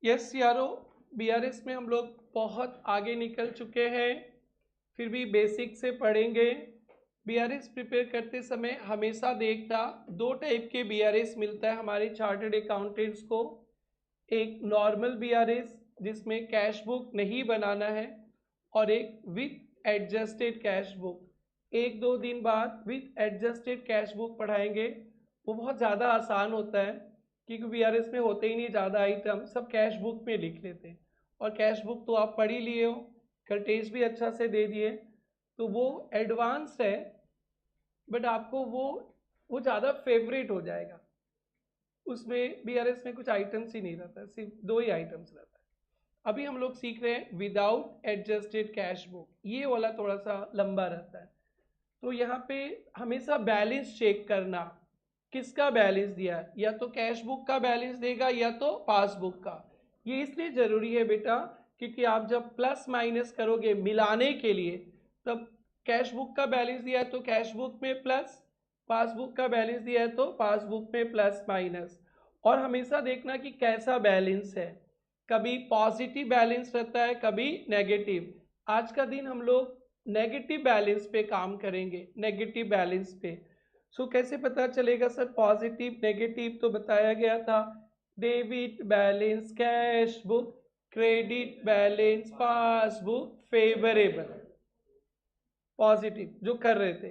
Yes यारो, BRS में हम लोग बहुत आगे निकल चुके हैं, फिर भी बेसिक से पढ़ेंगे। बीआरएस प्रिपेयर करते समय हमेशा देखना, दो टाइप के बीआरएस मिलता है हमारे चार्टर्ड अकाउंटेंट्स को। एक नॉर्मल बीआरएस जिसमें कैश बुक नहीं बनाना है, और एक विथ एडजस्टेड कैश बुक। एक दो दिन बाद विथ एडजस्टेड कैश बुक पढ़ाएंगे। वो बहुत ज़्यादा आसान होता है, क्योंकि बीआरएस में होते ही नहीं ज़्यादा आइटम, सब कैश बुक में लिख लेते हैं। और कैश बुक तो आप पढ़ ही लिए हो, कल टेस्ट भी अच्छा से दे दिए, तो वो एडवांस्ड है, बट आपको वो ज़्यादा फेवरेट हो जाएगा। उसमें बीआरएस में कुछ आइटम्स ही नहीं रहता, सिर्फ दो ही आइटम्स रहता है। अभी हम लोग सीख रहे हैं विदाउट एडजस्टेड कैश बुक, ये वाला थोड़ा सा लंबा रहता है। तो यहाँ पे हमेशा बैलेंस चेक करना, किसका बैलेंस दिया है, या तो कैश बुक का बैलेंस देगा या तो पासबुक का। ये इसलिए ज़रूरी है बेटा, क्योंकि आप जब प्लस माइनस करोगे मिलाने के लिए, तब कैश बुक का बैलेंस दिया है तो कैश बुक में प्लस, पासबुक का बैलेंस दिया है तो पासबुक में प्लस माइनस। और हमेशा देखना कि कैसा बैलेंस है, कभी पॉजिटिव बैलेंस रहता है, कभी नेगेटिव। आज का दिन हम लोग नेगेटिव बैलेंस पे काम करेंगे, नेगेटिव बैलेंस पे। सो कैसे पता चलेगा सर पॉजिटिव नेगेटिव? तो बताया गया था, debit balance cash book, credit balance passbook, favourable positive जो कर रहे थे,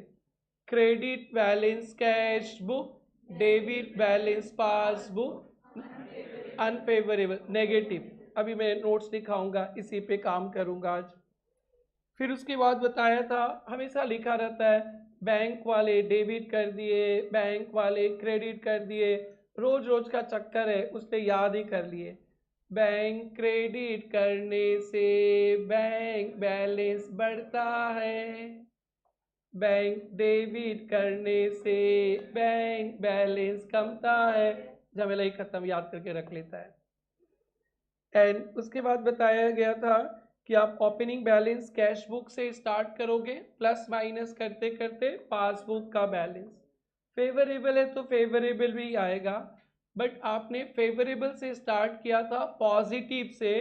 credit balance cash book, debit balance passbook, unfavourable negative. अभी मैं नोट्स दिखाऊंगा, इसी पे काम करूंगा आज। फिर उसके बाद बताया था, हमेशा लिखा रहता है बैंक वाले डेबिट कर दिए, बैंक वाले क्रेडिट कर दिए, रोज रोज का चक्कर है, उस पर याद ही कर लिए। बैंक क्रेडिट करने से बैंक बैलेंस बढ़ता है, बैंक डेबिट करने से बैंक बैलेंस कमता है। झमेला ही खत्म, याद करके रख लेता है। एंड उसके बाद बताया गया था कि आप ओपनिंग बैलेंस कैश बुक से स्टार्ट करोगे, प्लस माइनस करते करते पासबुक का बैलेंस। फेवरेबल है तो फेवरेबल भी आएगा, बट आपने फेवरेबल से स्टार्ट किया था पॉजिटिव से,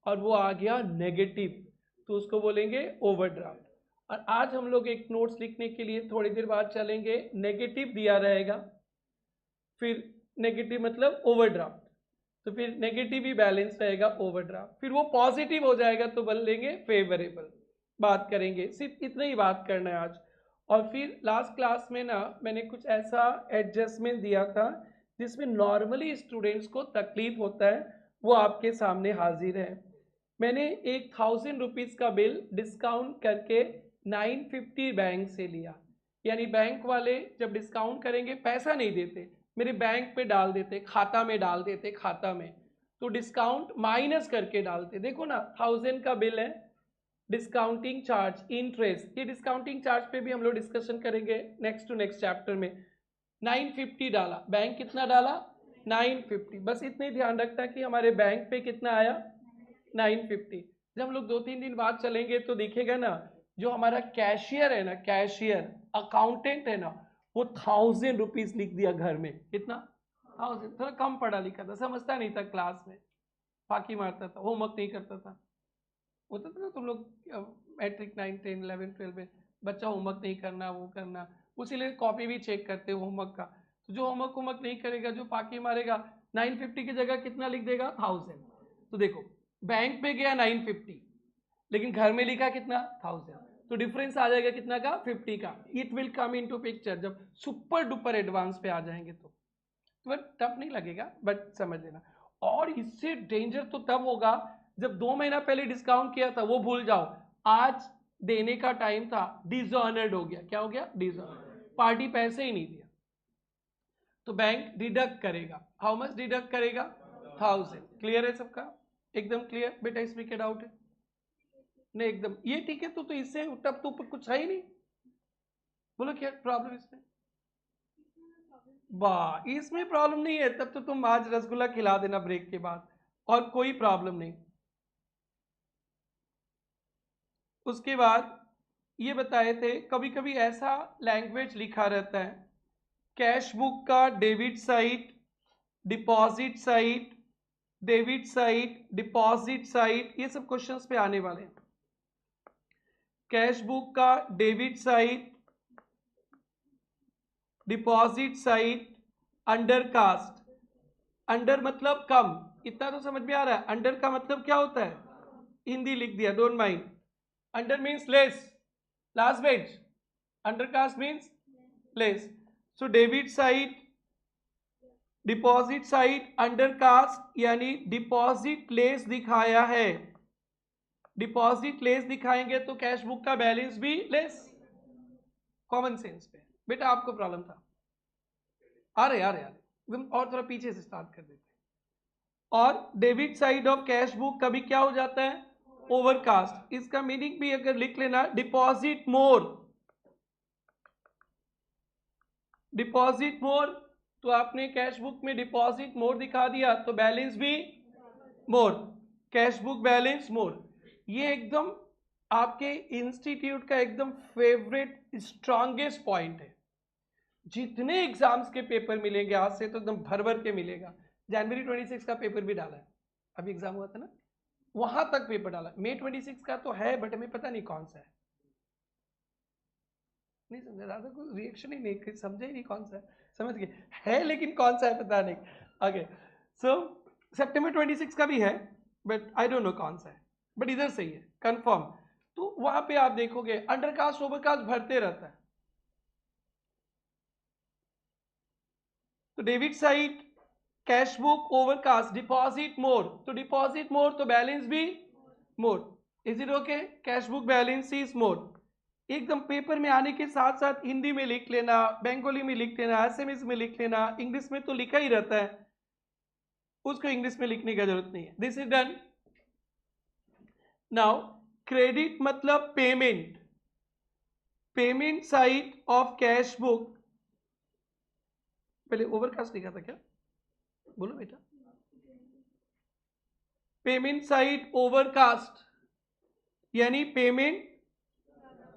और वो आ गया नेगेटिव, तो उसको बोलेंगे ओवरड्राफ्ट। और आज हम लोग एक नोट्स लिखने के लिए थोड़ी देर बाद चलेंगे, नेगेटिव दिया रहेगा, फिर नेगेटिव मतलब ओवरड्राफ्ट, तो फिर नेगेटिव ही बैलेंस रहेगा ओवरड्राफ्ट, फिर वो पॉजिटिव हो जाएगा तो बोल लेंगे फेवरेबल। बात करेंगे, सिर्फ इतना ही बात करना है आज। और फिर लास्ट क्लास में ना मैंने कुछ ऐसा एडजस्टमेंट दिया था जिसमें नॉर्मली स्टूडेंट्स को तकलीफ होता है, वो आपके सामने हाजिर है। मैंने एक 1000 रुपीज़ का बिल डिस्काउंट करके 950 बैंक से लिया। यानी बैंक वाले जब डिस्काउंट करेंगे पैसा नहीं देते, मेरे बैंक पे डाल देते, खाता में डाल देते, खाता में तो डिस्काउंट माइनस करके डालते। देखो ना, 1000 का बिल है, डिस्काउंटिंग चार्ज, इंटरेस्ट, ये डिस्काउंटिंग चार्ज पे भी हम लोग डिस्कशन करेंगे नेक्स्ट टू नेक्स्ट चैप्टर में। 950 डाला, बैंक कितना डाला 950, बस इतने ध्यान रखता है कि हमारे बैंक पे कितना आया 950। जब हम लोग 2-3 दिन बाद चलेंगे तो दिखेगा ना, जो हमारा कैशियर है ना, कैशियर अकाउंटेंट है ना, वो 1000 रुपीज लिख दिया घर में। कितना 1000, थोड़ा कम पढ़ा लिखा था, समझता नहीं था, क्लास में फाकी मारता था, होमवर्क नहीं करता था। होता था ना तुम लोग मैट्रिक 9, 10, 11, 12 में, बच्चा होमवर्क नहीं करना, वो करना, उसीलिए कॉपी भी चेक करते हो होमवर्क का। तो जो होमवर्क नहीं करेगा, जो फाकी मारेगा, 950 की जगह कितना लिख देगा 1000। तो देखो, बैंक पे गया 950, लेकिन घर में लिखा कितना 1000, तो डिफरेंस आ जाएगा कितना का 50 का। It will come into picture जब सुपर डुपर एडवांस पे आ जाएंगे तो टफ नहीं लगेगा, बट समझ लेना। और इससे डेंजर तो तब होगा जब 2 महीना पहले डिस्काउंट किया था वो भूल जाओ, आज देने का टाइम था, डिसऑनर्ड हो गया। क्या हो गया? डिसऑनर्ड, पार्टी पैसे ही नहीं दिया, तो बैंक डिडक्ट करेगा। हाउ मच डिडक्ट करेगा? 1000। क्लियर है सबका? एकदम क्लियर बेटा? इसमें क्या डाउट है? नहीं, एकदम ये ठीक है। तो इससे तब तो कुछ है ही नहीं। बोलो क्या प्रॉब्लम इसमें? वाह, इसमें प्रॉब्लम नहीं है, तब तो तुम आज रसगुल्ला खिला देना ब्रेक के बाद, और कोई प्रॉब्लम नहीं। उसके बाद ये बताए थे, कभी कभी ऐसा लैंग्वेज लिखा रहता है, कैश बुक का debit side, deposit side, debit side, deposit side, ये सब क्वेश्चंस पे आने वाले हैं। कैश बुक का debit side, deposit side, under cost. Under मतलब कम, इतना तो समझ में आ रहा है। अंडर का मतलब क्या होता है, हिंदी लिख दिया, don't mind. Under means less, last bench. Under cost means less. So debit side, deposit side, under cost, यानी डिपॉजिट लेस दिखाया है। डिपॉजिट लेस दिखाएंगे तो कैश बुक का बैलेंस भी लेस। कॉमन सेंस पे बेटा आपको प्रॉब्लम था, आ रहे एकदम, और थोड़ा पीछे से स्टार्ट कर देते हैं। और debit side of cash book कभी क्या हो जाता है, ओवरकास्ट। इसका मीनिंग भी अगर लिख लेना, डिपॉजिट मोर। डिपॉजिट मोर, तो आपने कैश बुक में डिपॉजिट मोर दिखा दिया तो बैलेंस भी मोर, कैश बुक बैलेंस मोर। ये एकदम आपके इंस्टीट्यूट का एकदम फेवरेट स्ट्रॉन्गेस्ट पॉइंट है। जितने एग्जाम्स के पेपर मिलेंगे आज से तो एकदम भर भर के मिलेगा। जनवरी 26 का पेपर भी डाला है, अभी एग्जाम हुआ था ना, वहां तक पेपर डाला। मई 26 का तो है बट हमें पता नहीं कौन सा है। नहीं समझा, राधा को रिएक्शन ही नहीं, समझे ही नहीं कौन सा है। समझ गए है लेकिन कौन सा है पता नहीं। ओके, सो सितंबर 26 का भी है बट आई डोंट नो कौन सा है, बट इधर सही है कंफर्म। तो वहां पे आप देखोगे अंडरकास्ट ओवरकास्ट भरते रहता है। तो debit side cash book overcast, deposit more, तो डिपॉजिट मोर तो बैलेंस भी more. Is it okay, cash book balance is more. एकदम पेपर में आने के साथ साथ हिंदी में लिख लेना, बंगाली में लिख लेना, एसएमएस में लिख लेना, इंग्लिश में तो लिखा ही रहता है, उसको इंग्लिश में लिखने की जरूरत नहीं है। This is done. Now credit मतलब payment, payment side of cash book. पहले ओवरकास्ट लिखा था क्या, बोलो बेटा। पेमेंट साइड ओवरकास्ट यानी पेमेंट,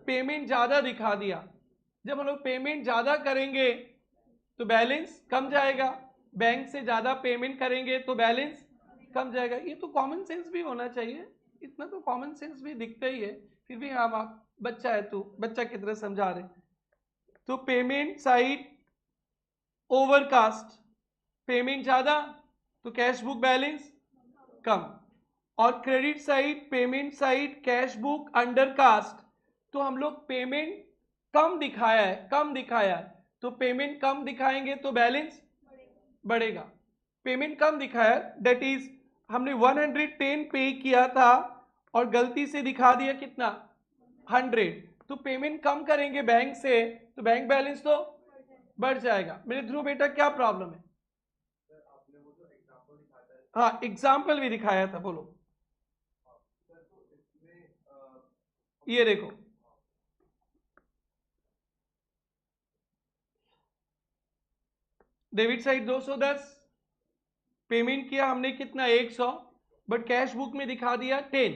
पेमेंट ज्यादा दिखा दिया। जब हम लोग पेमेंट ज्यादा करेंगे तो बैलेंस कम जाएगा, बैंक से ज्यादा पेमेंट करेंगे तो बैलेंस कम जाएगा। ये तो कॉमन सेंस भी होना चाहिए, इतना तो कॉमन सेंस भी दिखता ही है, फिर भी हम आप बच्चा है तो बच्चा की तरह समझा रहे। तो पेमेंट साइड ओवरकास्ट, पेमेंट ज्यादा तो कैश बुक बैलेंस कम। और credit side, payment side cash book undercast, तो हम लोग पेमेंट कम दिखाया है, कम दिखाया है, तो पेमेंट कम दिखाएंगे तो बैलेंस बढ़ेगा। पेमेंट कम दिखाया दैट इज हमने 110 पे किया था और गलती से दिखा दिया कितना 100, तो पेमेंट कम करेंगे बैंक से तो बैंक बैलेंस तो बढ़ जाएगा। मेरे ध्रुव बेटा क्या प्रॉब्लम है, हाँ एग्जाम्पल भी दिखाया था, बोलो। ये देखो डेबिट साइड 210, पेमेंट किया हमने कितना 100, बट कैश बुक में दिखा दिया 10,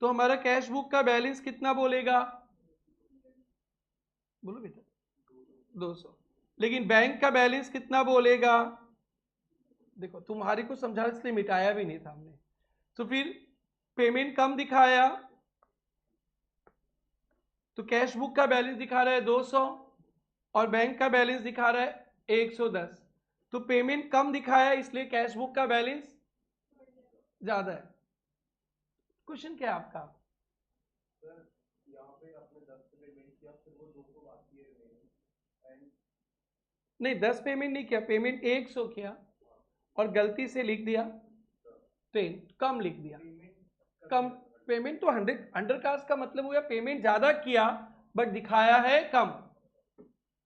तो हमारा कैश बुक का बैलेंस कितना बोलेगा, बोलो बेटा 200, लेकिन बैंक का बैलेंस कितना बोलेगा। देखो तुम्हारी को समझा इसलिए मिटाया भी नहीं था हमने। तो फिर पेमेंट कम दिखाया तो कैश बुक का बैलेंस दिखा रहा है 200 और बैंक का बैलेंस दिखा रहा है 110, तो पेमेंट कम दिखाया इसलिए कैश बुक का बैलेंस ज्यादा है। क्वेश्चन क्या है आपका, नहीं 10 पेमेंट नहीं किया, पेमेंट 100 किया और गलती से लिख दिया 10, कम लिख दिया। कम पेमेंट तो 100, अंडरकास्ट का मतलब हुआ पेमेंट ज्यादा किया बट दिखाया है कम।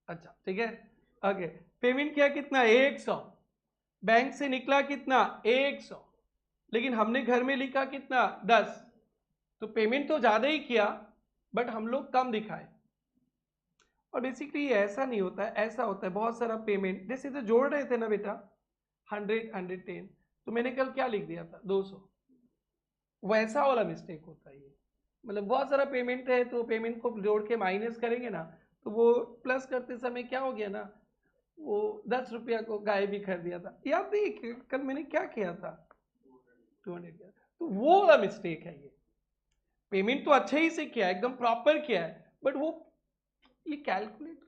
अच्छा ठीक है, ओके। पेमेंट किया कितना 100, बैंक से निकला कितना 100, लेकिन हमने घर में लिखा कितना 10, तो पेमेंट तो ज्यादा ही किया बट हम लोग कम दिखाए। और बेसिकली ऐसा नहीं होता है, ऐसा होता है बहुत सारा पेमेंट, जैसे तो जोड़ रहे थे ना बेटा 100 110, तो मैंने कल क्या लिख दिया था 200, वैसा वाला मिस्टेक होता है ये। मतलब बहुत सारा पेमेंट है तो पेमेंट को जोड़ के माइनस करेंगे ना, तो वो प्लस करते समय क्या हो गया ना, वो 10 रुपया को गायब भी कर दिया था। याद नहीं कल मैंने क्या किया था, 200 किया। तो वो वाला मिस्टेक है ये। पेमेंट तो अच्छे ही से किया है, एकदम प्रॉपर किया है, बट वो ये कैलकुलेट,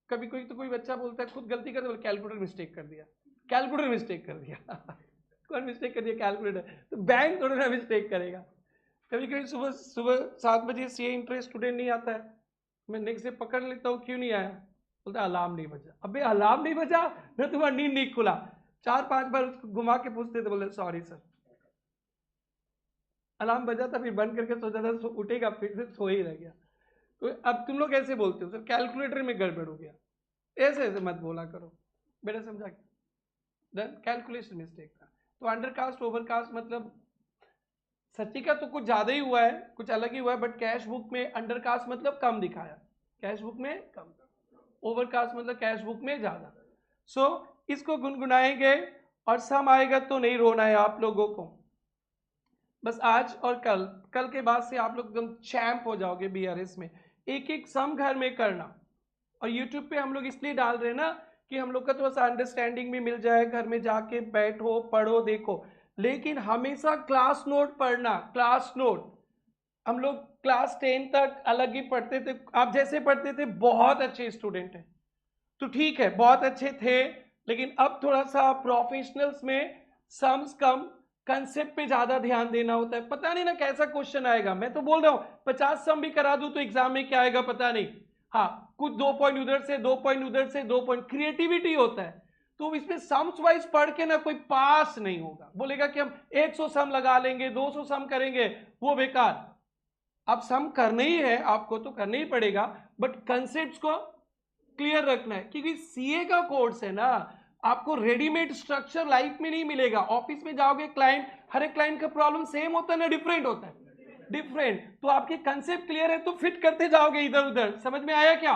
कभी कोई तो कोई बच्चा बोलता है खुद गलती करता है, कैलकुलेटर मिस्टेक कर दिया, कैलकुलेटर मिस्टेक कर दिया कौन मिस्टेक कर दिया? कैलकुलेटर। तो बैंक थोड़ा ना मिस्टेक करेगा। कभी कभी सुबह सुबह 7 बजे सीए इंटरेस्ट स्टूडेंट नहीं आता है, मैं नेक्स्ट डे पकड़ लेता हूँ, क्यों नहीं आया? बोलता अलार्म नहीं बजा। अबे अलार्म नहीं बजा, मैं तुम्हारा नींद नहीं खुला। 4-5 बार उसको घुमा के पूछते थे, बोले सॉरी सर, अलार्म बजा था, फिर बंद करके सोचा था उठेगा, फिर से सो ही रह गया। तो अब तुम लोग ऐसे बोलते हो, सर कैलकुलेटर में गड़बड़ हो गया, ऐसे ऐसे मत बोला करो, बेटा समझा? देन कैलकुलेशन मिस्टेक था। तो अंडरकास्ट ओवरकास्ट मतलब सच्ची का तो कुछ ज्यादा ही हुआ है, कुछ अलग ही हुआ है, बट कैश बुक में अंडरकास्ट मतलब कम दिखाया, कैश बुक में कम, ओवरकास्ट मतलब कैश बुक में ज्यादा। सो इसको गुनगुनाएंगे और सम आएगा तो नहीं रोना है आप लोगों को। बस आज और कल, कल के बाद से आप लोग एकदम चैंप हो जाओगे बीआरएस में। एक एक सम घर में करना, और यूट्यूब पे हम लोग इसलिए डाल रहे हैं ना कि हम लोग का थोड़ा सा अंडरस्टैंडिंग भी मिल जाए, घर में जाके बैठो पढ़ो देखो। लेकिन हमेशा क्लास नोट पढ़ना, क्लास नोट। हम लोग क्लास 10 तक अलग ही पढ़ते थे, आप जैसे पढ़ते थे बहुत अच्छे स्टूडेंट हैं तो ठीक है, बहुत अच्छे थे, लेकिन अब थोड़ा सा प्रोफेशनल्स में सम्स कम, कंसेप्ट पे ज्यादा ध्यान देना होता है। पता नहीं ना कैसा क्वेश्चन आएगा, मैं तो बोल रहा हूँ 50 सम भी करा दूं तो एग्जाम में क्या आएगा पता नहीं। हाँ, कुछ 2 पॉइंट उधर से, 2 पॉइंट उधर से, 2 पॉइंट क्रिएटिविटी होता है। तो इसमें सम्स वाइज पढ़ के ना कोई पास नहीं होगा, बोलेगा कि हम 100 सम लगा लेंगे, 200 सम करेंगे, वो बेकार। अब सम करने ही है आपको तो करना ही पड़ेगा, बट कंसेप्ट को क्लियर रखना है, क्योंकि सीए का कोर्स है ना, आपको रेडीमेड स्ट्रक्चर लाइफ में नहीं मिलेगा। ऑफिस में जाओगे, क्लाइंट, हर एक क्लाइंट का प्रॉब्लम सेम होता है ना डिफरेंट होता है? डिफरेंट। तो आपके कंसेप्ट क्लियर है तो फिट करते जाओगे इधर उधर। समझ में आया क्या?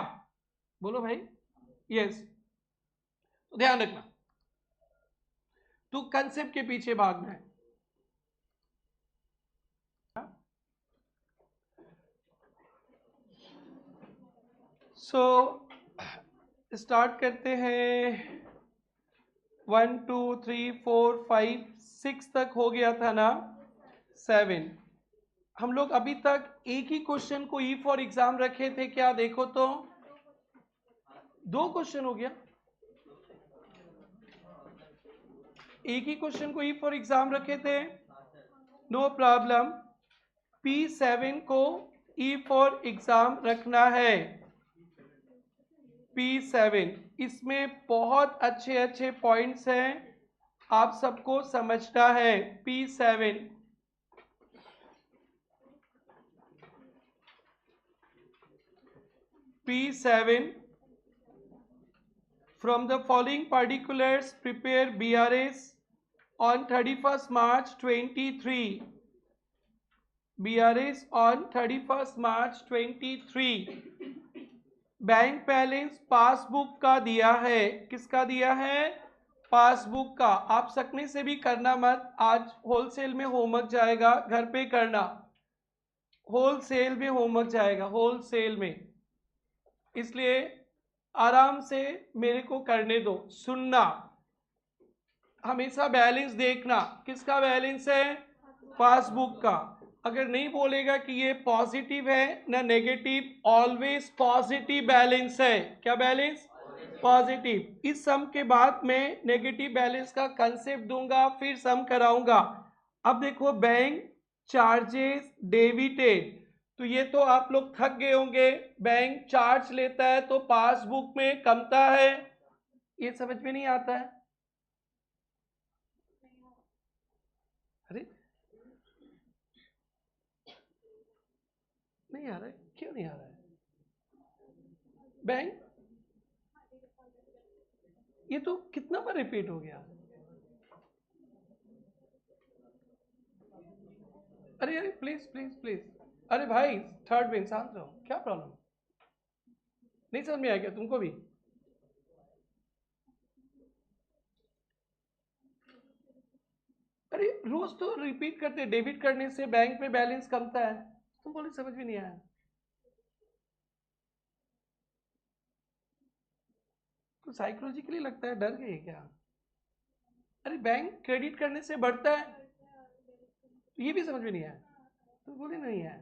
बोलो भाई। यस, तो ध्यान रखना, तो कंसेप्ट के पीछे भागना है। सो स्टार्ट करते हैं। 1 2 3 4 5 6 तक हो गया था ना, 7। हम लोग अभी तक एक ही क्वेश्चन को ई फॉर एग्जाम रखे थे क्या? देखो तो 2 क्वेश्चन हो गया, एक ही क्वेश्चन को ई फॉर एग्जाम रखे थे, नो प्रॉब्लम। P7 को ई फॉर एग्जाम रखना है, P7। इसमें बहुत अच्छे अच्छे पॉइंट्स हैं, आप सबको समझना है। P7 P7 from the following particulars prepare BRS on 31st March 23, BRS on 31st March 23। Bank balance passbook का दिया है, किसका दिया है? पासबुक का। आप सकने से भी करना मत, आज होलसेल में होमवर्क जाएगा, घर पे करना, होलसेल में होमवर्क जाएगा, होलसेल में, इसलिए आराम से मेरे को करने दो। सुनना, हमेशा बैलेंस देखना, किसका बैलेंस है? पासबुक का। अगर नहीं बोलेगा कि ये पॉजिटिव है ना नेगेटिव, ऑलवेज पॉजिटिव बैलेंस है। क्या बैलेंस? पॉजिटिव। इस सम के बाद मैं नेगेटिव बैलेंस का कंसेप्ट दूंगा, फिर सम कराऊंगा। अब देखो, बैंक चार्जेस डेबिटेड, तो ये तो आप लोग थक गए होंगे, बैंक चार्ज लेता है तो पासबुक में कमता है, ये समझ में नहीं आता है? अरे नहीं आ रहा है, क्यों नहीं आ रहा है? बैंक, ये तो कितना बार रिपीट हो गया। अरे अरे प्लीज प्लीज प्लीज, अरे भाई थर्ड बेंच शांत रहो, क्या प्रॉब्लम? नहीं समझ में आया क्या तुमको भी? अरे रोज तो रिपीट करते, डेबिट करने से बैंक में बैलेंस कमता है, तुम बोले समझ में नहीं आया। तो साइकोलॉजिकली लगता है डर गए क्या? अरे बैंक क्रेडिट करने से बढ़ता है, तो ये भी समझ में नहीं आया, तो बोले नहीं आया।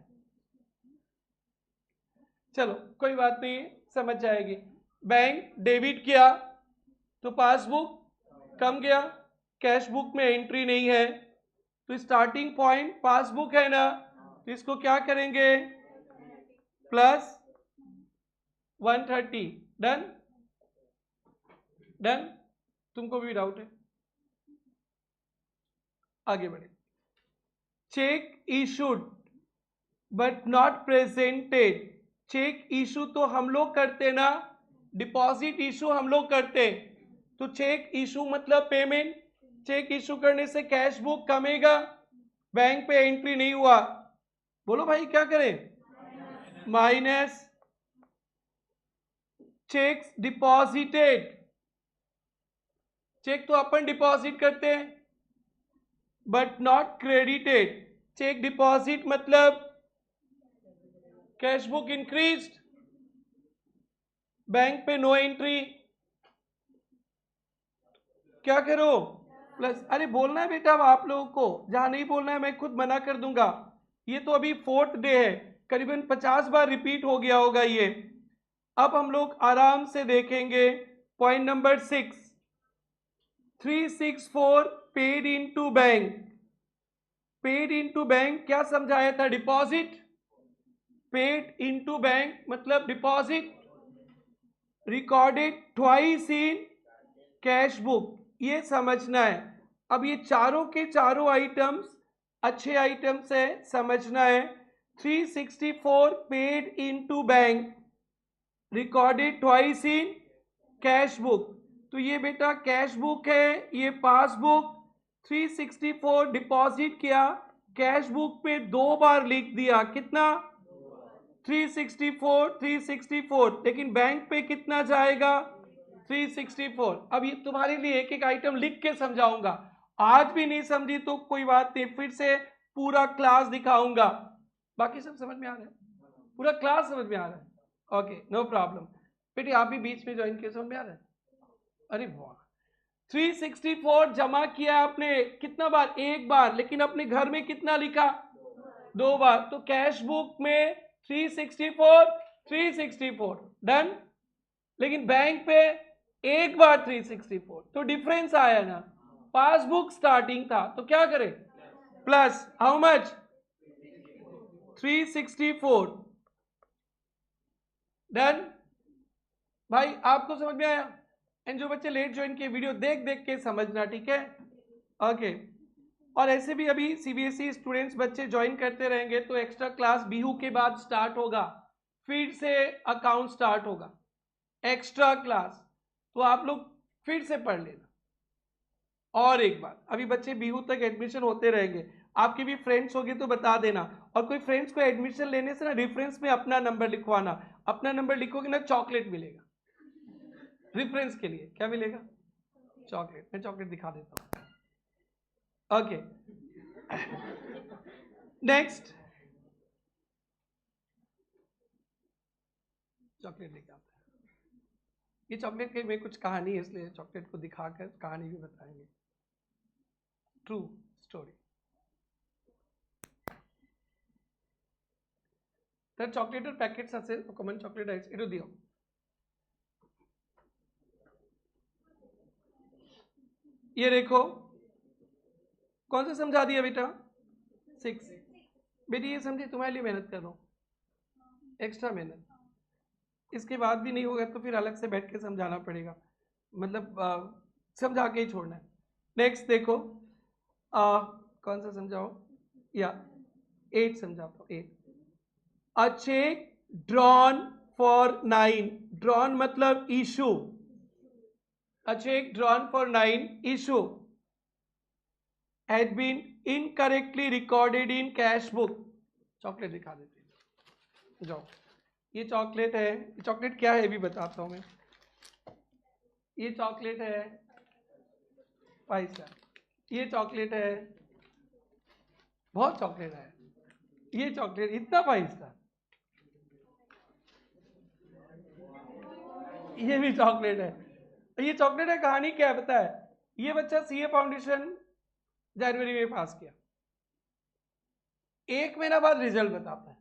चलो कोई बात नहीं, समझ जाएगी। बैंक डेबिट किया तो पासबुक कम गया, कैश बुक में एंट्री नहीं है, तो स्टार्टिंग पॉइंट पासबुक है ना, तो इसको क्या करेंगे, प्लस 130। Done done. तुमको भी डाउट है? आगे बढ़े। Cheque issued but not presented. Cheque issue तो हम लोग करते ना, डिपॉजिट इशू हम लोग करते, तो चेक इशू मतलब पेमेंट। चेक इशू करने से कैश बुक कमेगा, बैंक पे एंट्री नहीं हुआ, बोलो भाई क्या करें, माइनस चेक्स डिपॉजिटेड। चेक तो अपन डिपॉजिट करते हैं but not credited. Cheque deposit मतलब कैश बुक इंक्रीज्ड, बैंक पे नो एंट्री, क्या करो, प्लस। अरे बोलना है बेटा अब आप लोगों को, जहां नहीं बोलना है मैं खुद मना कर दूंगा। ये तो अभी 4th डे है, करीबन 50 बार रिपीट हो गया होगा ये। अब हम लोग आराम से देखेंगे point number 6, 364 paid into bank. Paid into bank क्या समझाया था, डिपॉजिट। पेड इनटू बैंक मतलब deposit, recorded twice in cash book, ये समझना है। अब ये चारों के चारों आइटम्स अच्छे आइटम्स है, समझना है। 364 paid into bank, recorded twice in cash book, तो ये बेटा कैश बुक है, ये पासबुक। 364 डिपॉजिट किया, कैश बुक पे 2 बार लिख दिया, कितना, 364 364, लेकिन बैंक पे कितना जाएगा, 364। अब ये तुम्हारे लिए एक एक आइटम लिख के समझाऊंगा, आज भी नहीं समझी तो कोई बात नहीं, फिर से पूरा क्लास दिखाऊंगा। बाकी सब समझ में आ रहा है, पूरा क्लास समझ में आ रहा है, ओके नो प्रॉब्लम। बेटी आप भी बीच में ज्वाइन किए, समझ में आ रहा है? अरे वाह, 364 जमा किया आपने कितना बार, एक बार, लेकिन अपने घर में कितना लिखा, 2 बार, तो कैश बुक में 364 364 डन, लेकिन बैंक पे एक बार 364, तो डिफरेंस आया ना। पासबुक स्टार्टिंग था तो क्या करें, प्लस हाउ मच, 364 डन। भाई आपको समझ में आया? एंड जो बच्चे लेट ज्वाइन किए, वीडियो देख देख के समझना, ठीक है, ओके। और ऐसे भी अभी सीबीएसई स्टूडेंट्स बच्चे ज्वाइन करते रहेंगे, तो एक्स्ट्रा क्लास बिहू के बाद स्टार्ट होगा, फिर से अकाउंट स्टार्ट होगा, एक्स्ट्रा क्लास, तो आप लोग फिर से पढ़ लेना। और एक बात, अभी बच्चे बिहू तक एडमिशन होते रहेंगे, आपके भी फ्रेंड्स होंगे तो बता देना, और कोई फ्रेंड्स को एडमिशन लेने से ना रेफरेंस में अपना नंबर लिखवाना, अपना नंबर लिखोगे ना चॉकलेट मिलेगा, रेफरेंस के लिए क्या मिलेगा, चॉकलेट। मैं चॉकलेट दिखा देता हूँ, ओके। नेक्स्ट, चॉकलेट लेके आता है, ये चॉकलेट के में कुछ कहानी है, इसलिए चॉकलेट को दिखाकर कहानी भी बताएंगे, ट्रू स्टोरी। तर चॉकलेटर पैकेट्स असेल, कॉमन चॉकलेट आहे, एटू दियो। ये देखो, कौन सा समझा दिया बेटा, 6। बेटी ये समझे, तुम्हारे लिए मेहनत कर रहा हूँ, एक्स्ट्रा मेहनत, इसके बाद भी नहीं होगा तो फिर अलग से बैठ के समझाना पड़ेगा, मतलब समझा के ही छोड़ना है। नेक्स्ट देखो, कौन सा समझाओ, या 8 समझाता हूँ, 8। अ चेक ड्रॉन फॉर 9, ड्रॉन मतलब issue, a check drawn for 9 issue had been incorrectly recorded in cash book। Chocolate दिखा देते हैं, जाओ, ये चॉकलेट है, ये चॉकलेट क्या है भी बताता हूं मैं। ये चॉकलेट है पैसा, ये चॉकलेट है, बहुत चॉकलेट है, ये चॉकलेट इतना पैसा, ये भी चॉकलेट है, ये चॉकलेट है, कहानी क्या है पता है? ये बच्चा सीए फाउंडेशन जनवरी में पास किया, 1 महीना बाद रिजल्ट बताता है।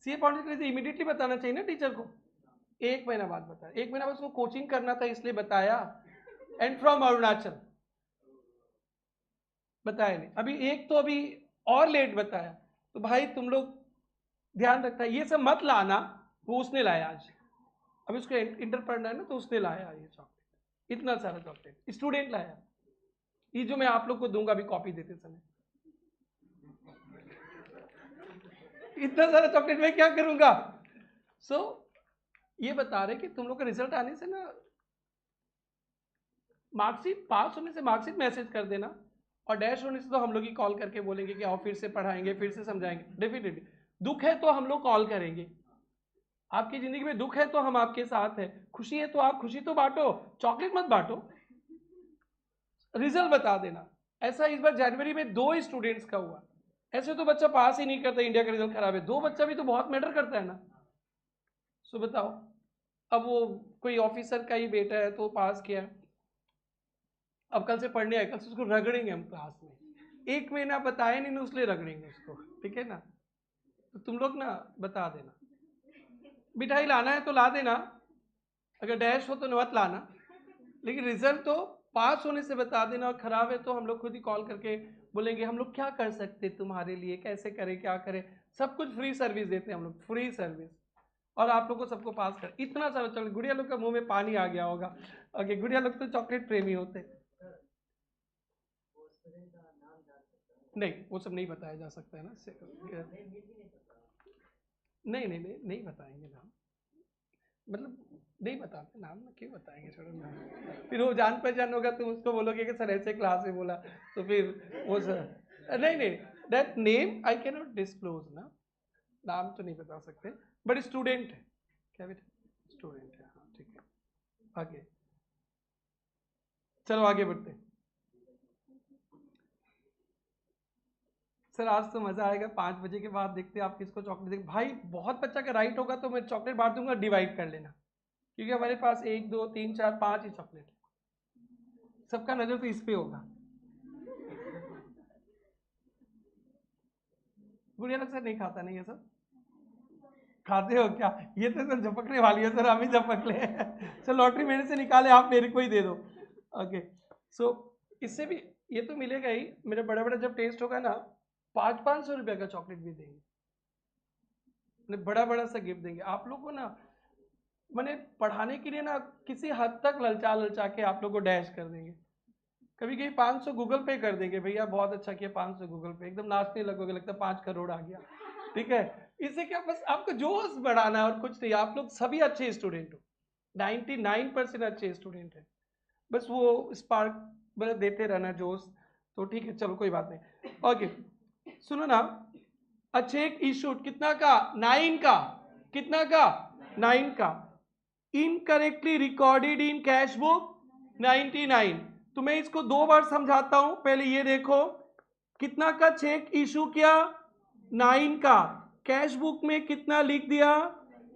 सीए फाउंडेशन इमीडिएटली बताना चाहिए ना टीचर को, 1 महीना बाद बताया। 1 महीना बाद उसको कोचिंग करना था इसलिए बताया, एंड फ्रॉम अरुणाचल बताया नहीं। अभी एक तो अभी और लेट बताया। तो भाई तुम लोग ध्यान रखता है, ये सब मत लाना। वो उसने लाया आज, अभी उसको इंटर पढ़ना है ना, तो उसने लाया ये चॉकलेट, इतना सारा चॉकलेट स्टूडेंट लाया। ये जो मैं आप लोग को दूंगा अभी कॉपी देते समय, इतना सारा चॉकलेट मैं क्या करूंगा? सो ये बता रहे कि तुम लोग का रिजल्ट आने से ना, मार्कशीट पास होने से मार्कशीट मैसेज कर देना, और डैश होने से तो हम लोग ही कॉल करके बोलेंगे कि आओ फिर से पढ़ाएंगे, फिर से समझाएंगे। डेफिनेटली दुख है तो हम लोग कॉल करेंगे। आपकी जिंदगी में दुख है तो हम आपके साथ हैं, खुशी है तो आप खुशी तो बांटो, चॉकलेट मत बांटो। रिजल्ट बता देना। ऐसा इस बार जनवरी में 2 स्टूडेंट्स का हुआ। ऐसे तो बच्चा पास ही नहीं करता, इंडिया का रिजल्ट खराब है, 2 बच्चा भी तो बहुत मैटर करता है ना। सो बताओ, अब वो कोई ऑफिसर का ही बेटा है तो पास किया, अब कल से पढ़ने आए, कल से उसको रगड़ेंगे हम क्लास में। 1 महीना बताया नहीं ना, उसलिए रगड़ेंगे उसको, ठीक है ना? तो तुम लोग ना बता देना, मिठाई लाना है तो ला देना, अगर डैश हो तो मत लाना, लेकिन रिजल्ट तो पास होने से बता देना। और खराब है तो हम लोग खुद ही कॉल करके बोलेंगे हम लोग क्या कर सकते तुम्हारे लिए, कैसे करें क्या करें, सब कुछ फ्री सर्विस देते हैं हम लोग, फ्री सर्विस। और आप लोग को सबको पास कर। इतना सारा चॉकलेट, गुड़िया लोग का मुंह में पानी आ गया होगा। ओके, गुड़िया लोग तो चॉकलेट प्रेमी होते। नहीं, वो सब नहीं बताया जा सकता है ना। नहीं नहीं नहीं नहीं बताएंगे नाम, मतलब नहीं बताते नाम ना, क्यों बताएंगे, छोड़ो नाम। फिर वो जान पहचान होगा, तुम उसको बोलोगे कि सर ऐसे क्लास में बोला, तो फिर वो सर नहीं नहीं, that name I can not disclose ना, नाम तो नहीं बता सकते, बट स्टूडेंट है। क्या बेटा? स्टूडेंट है, हाँ ठीक है। आगे चलो, आगे बढ़ते हैं। सर आज तो मजा आएगा, 5 बजे के बाद देखते हैं आप किसको चॉकलेट देंगे। भाई बहुत बच्चा का राइट होगा तो मैं चॉकलेट बांट दूंगा, डिवाइड कर लेना, क्योंकि हमारे पास 1 2 3 4 5 ही चॉकलेट है, सबका नजर तो इस पे होगा। गुड़िया लोग सर नहीं खाता, नहीं है सर? खाते हो क्या? ये तो सर झपकने वाली है सर, हम ही झपक ले। सर लॉटरी मेरे से निकाले, आप मेरे को ही दे दो। ओके, सो इससे भी ये तो मिलेगा ही। मेरे बड़ा बड़ा जब टेस्ट होगा ना, 500 रुपये का चॉकलेट भी देंगे, बड़ा बड़ा सा गिफ्ट देंगे आप लोग को ना। मैंने पढ़ाने के लिए ना किसी हद तक ललचा ललचा के आप लोग को डैश कर देंगे। कभी कभी 500 गूगल पे कर देंगे, भैया बहुत अच्छा किया, 500 गूगल पे, एकदम नाचने लगोगे, लगता है 5 करोड़ आ गया। ठीक है, इससे क्या, बस आपको जोश बढ़ाना है और कुछ नहीं। आप लोग सभी अच्छे स्टूडेंट हो, 99% अच्छे स्टूडेंट है, बस वो स्पार्क बस देते रहना जोश। तो ठीक है, चलो कोई बात नहीं। ओके, सुनो ना, अ चेक इशूड कितना का? 9 का। कितना का? 9 का। Incorrectly recorded in cash book 99। तो मैं इसको 2 बार समझाता हूं। पहले ये देखो, कितना का चेक इशू किया? 9 का। कैश बुक में कितना लिख दिया?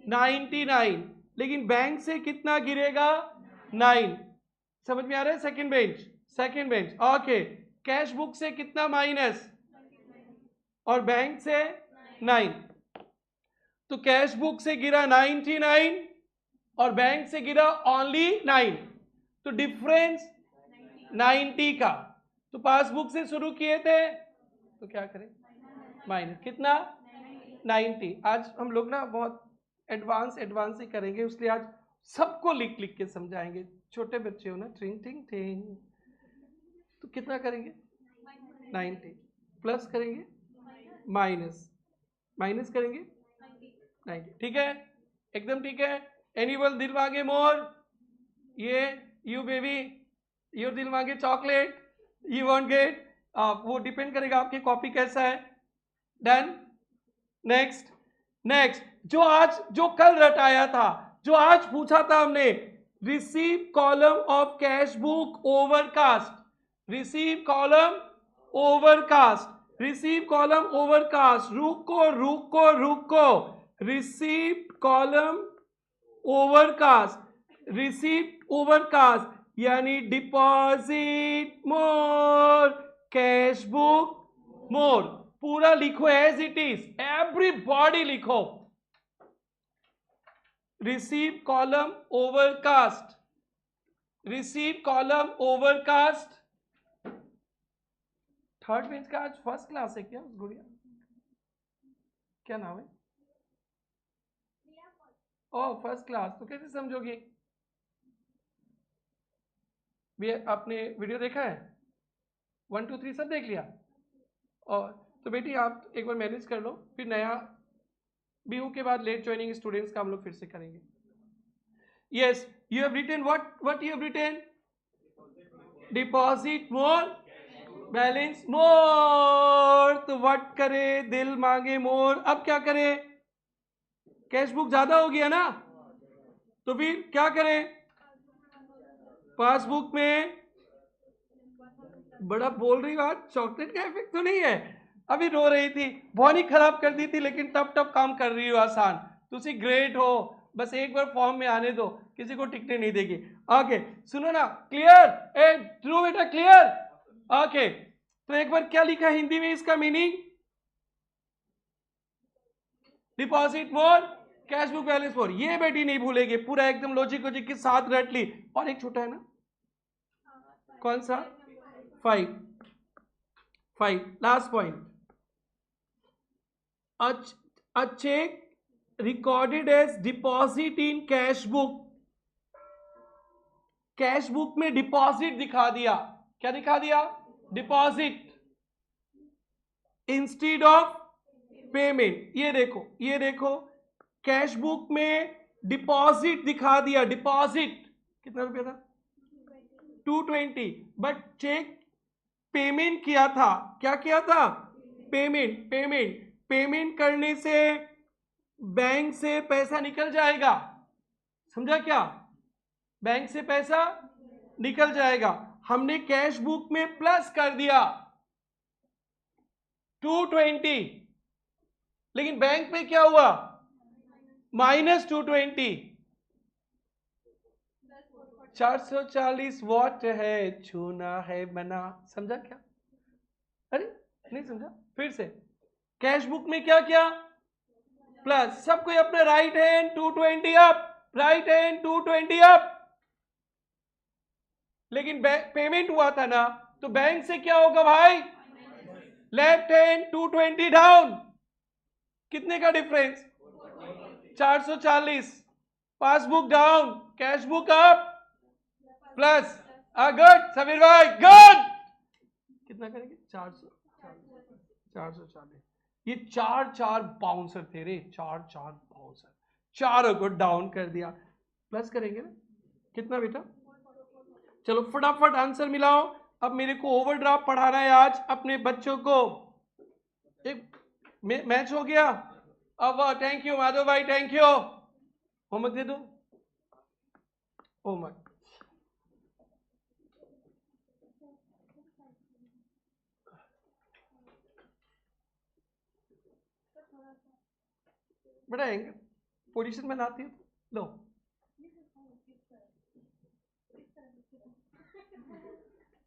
99। लेकिन बैंक से कितना गिरेगा? 9। समझ में आ रहा है? Second bench, second bench. Okay, cash book से कितना माइनस और बैंक से 9। तो कैश बुक से गिरा 99 और बैंक से गिरा ओनली 9, तो डिफरेंस 90 का। तो पासबुक से शुरू किए थे तो क्या करें? माइनस कितना? 90। आज हम लोग ना बहुत एडवांस ही करेंगे, इसलिए आज सबको लिख लिख के समझाएंगे। छोटे बच्चे हो ना, ट्रिंग टिंग टिंग। तो कितना करेंगे? 90 प्लस करेंगे माइनस, माइनस करेंगे 90। ठीक है, एकदम ठीक है। एनीवन दिल मांगे मोर? ये यू बेबी, योर दिल मांगे चॉकलेट, यू वांट गेट। वो डिपेंड करेगा आपकी कॉपी कैसा है। डन। नेक्स्ट, नेक्स्ट, जो कल रटाया था, जो आज पूछा था हमने, receive column of cash book overcast, receive column overcast, receive column overcast. रुको रुको रुको, receive column overcast, receive overcast यानी डिपॉजिट मोर, कैश बुक मोर। पूरा लिखो एज इट इज, एवरीबॉडी लिखो। Receive column overcast, receive column overcast. Third bench का आज first class है क्या गुड़िया? क्या नाम है? ओह फर्स्ट क्लास, तो कैसे समझोगे? आपने वीडियो देखा है? 1 2 3 सब देख लिया? और तो बेटी आप एक बार मैनेज कर लो, फिर नया बीयू के बाद लेट ज्वाइनिंग स्टूडेंट्स का हम लोग फिर से करेंगे। Yes, you have written what you have written? Deposit more, balance more. तो व्हाट करे? दिल मांगे मोर। अब क्या करे? कैश बुक ज्यादा हो गया ना, तो फिर क्या करें? पासबुक में बड़ा बोल रही बात, चॉकलेट का इफेक्ट तो नहीं है? अभी रो रही थी, बहुत ही खराब कर दी थी, लेकिन टप टप काम कर रही हो आसान। तुसी ग्रेट हो, बस एक बार फॉर्म में आने दो, किसी को टिकने नहीं देगी। ओके सुनो ना, क्लियर? ए ध्रुव बेटा क्लियर? ओके तो एक बार क्या लिखा हिंदी में इसका मीनिंग? डिपॉजिट मोर, कैश बुक बैलेंस मोर। ये बेटी नहीं भूलेगी, पूरा एकदम लॉजिक लॉजिक के साथ रट ली। और एक छोटा है ना, कौन सा? 5 last point. a check recorded as deposit in cash book, cash book में डिपॉजिट दिखा दिया। क्या दिखा दिया? Deposit instead of payment. ये देखो, ये देखो, कैश बुक में डिपॉजिट दिखा दिया। डिपॉजिट कितना रुपया था? 220, बट चेक पेमेंट किया था। क्या किया था? पेमेंट करने से बैंक से पैसा निकल जाएगा। समझा क्या? बैंक से पैसा निकल जाएगा। हमने कैश बुक में प्लस कर दिया 220, लेकिन बैंक में क्या हुआ? -220। 440 वॉट है, छूना है मना। समझा क्या? अरे नहीं समझा? फिर से, कैश बुक में क्या किया? प्लस। सबको अपने right hand 220 up, right hand 220 up. लेकिन पेमेंट हुआ था ना, तो बैंक से क्या होगा भाई? Left hand 220 down. कितने का difference? 440। Passbook down, cash book up, plus. Good Sameer भाई, गुड। कितना करेंगे? 440। ये 4 बाउंसर थे रे, 4 बाउंसर, चारों को डाउन कर दिया। प्लस करेंगे ना, कितना बेटा? चलो फटाफट आंसर मिलाओ। अब मेरे को ओवरड्राफ्ट पढ़ाना है आज अपने बच्चों को। एक मैच हो गया। अब थैंक यू माधव भाई, थैंक यू। होमवर्क दे दो, होमवर्क। बड़ा एंगल पोजीशन बनाती हो, लो।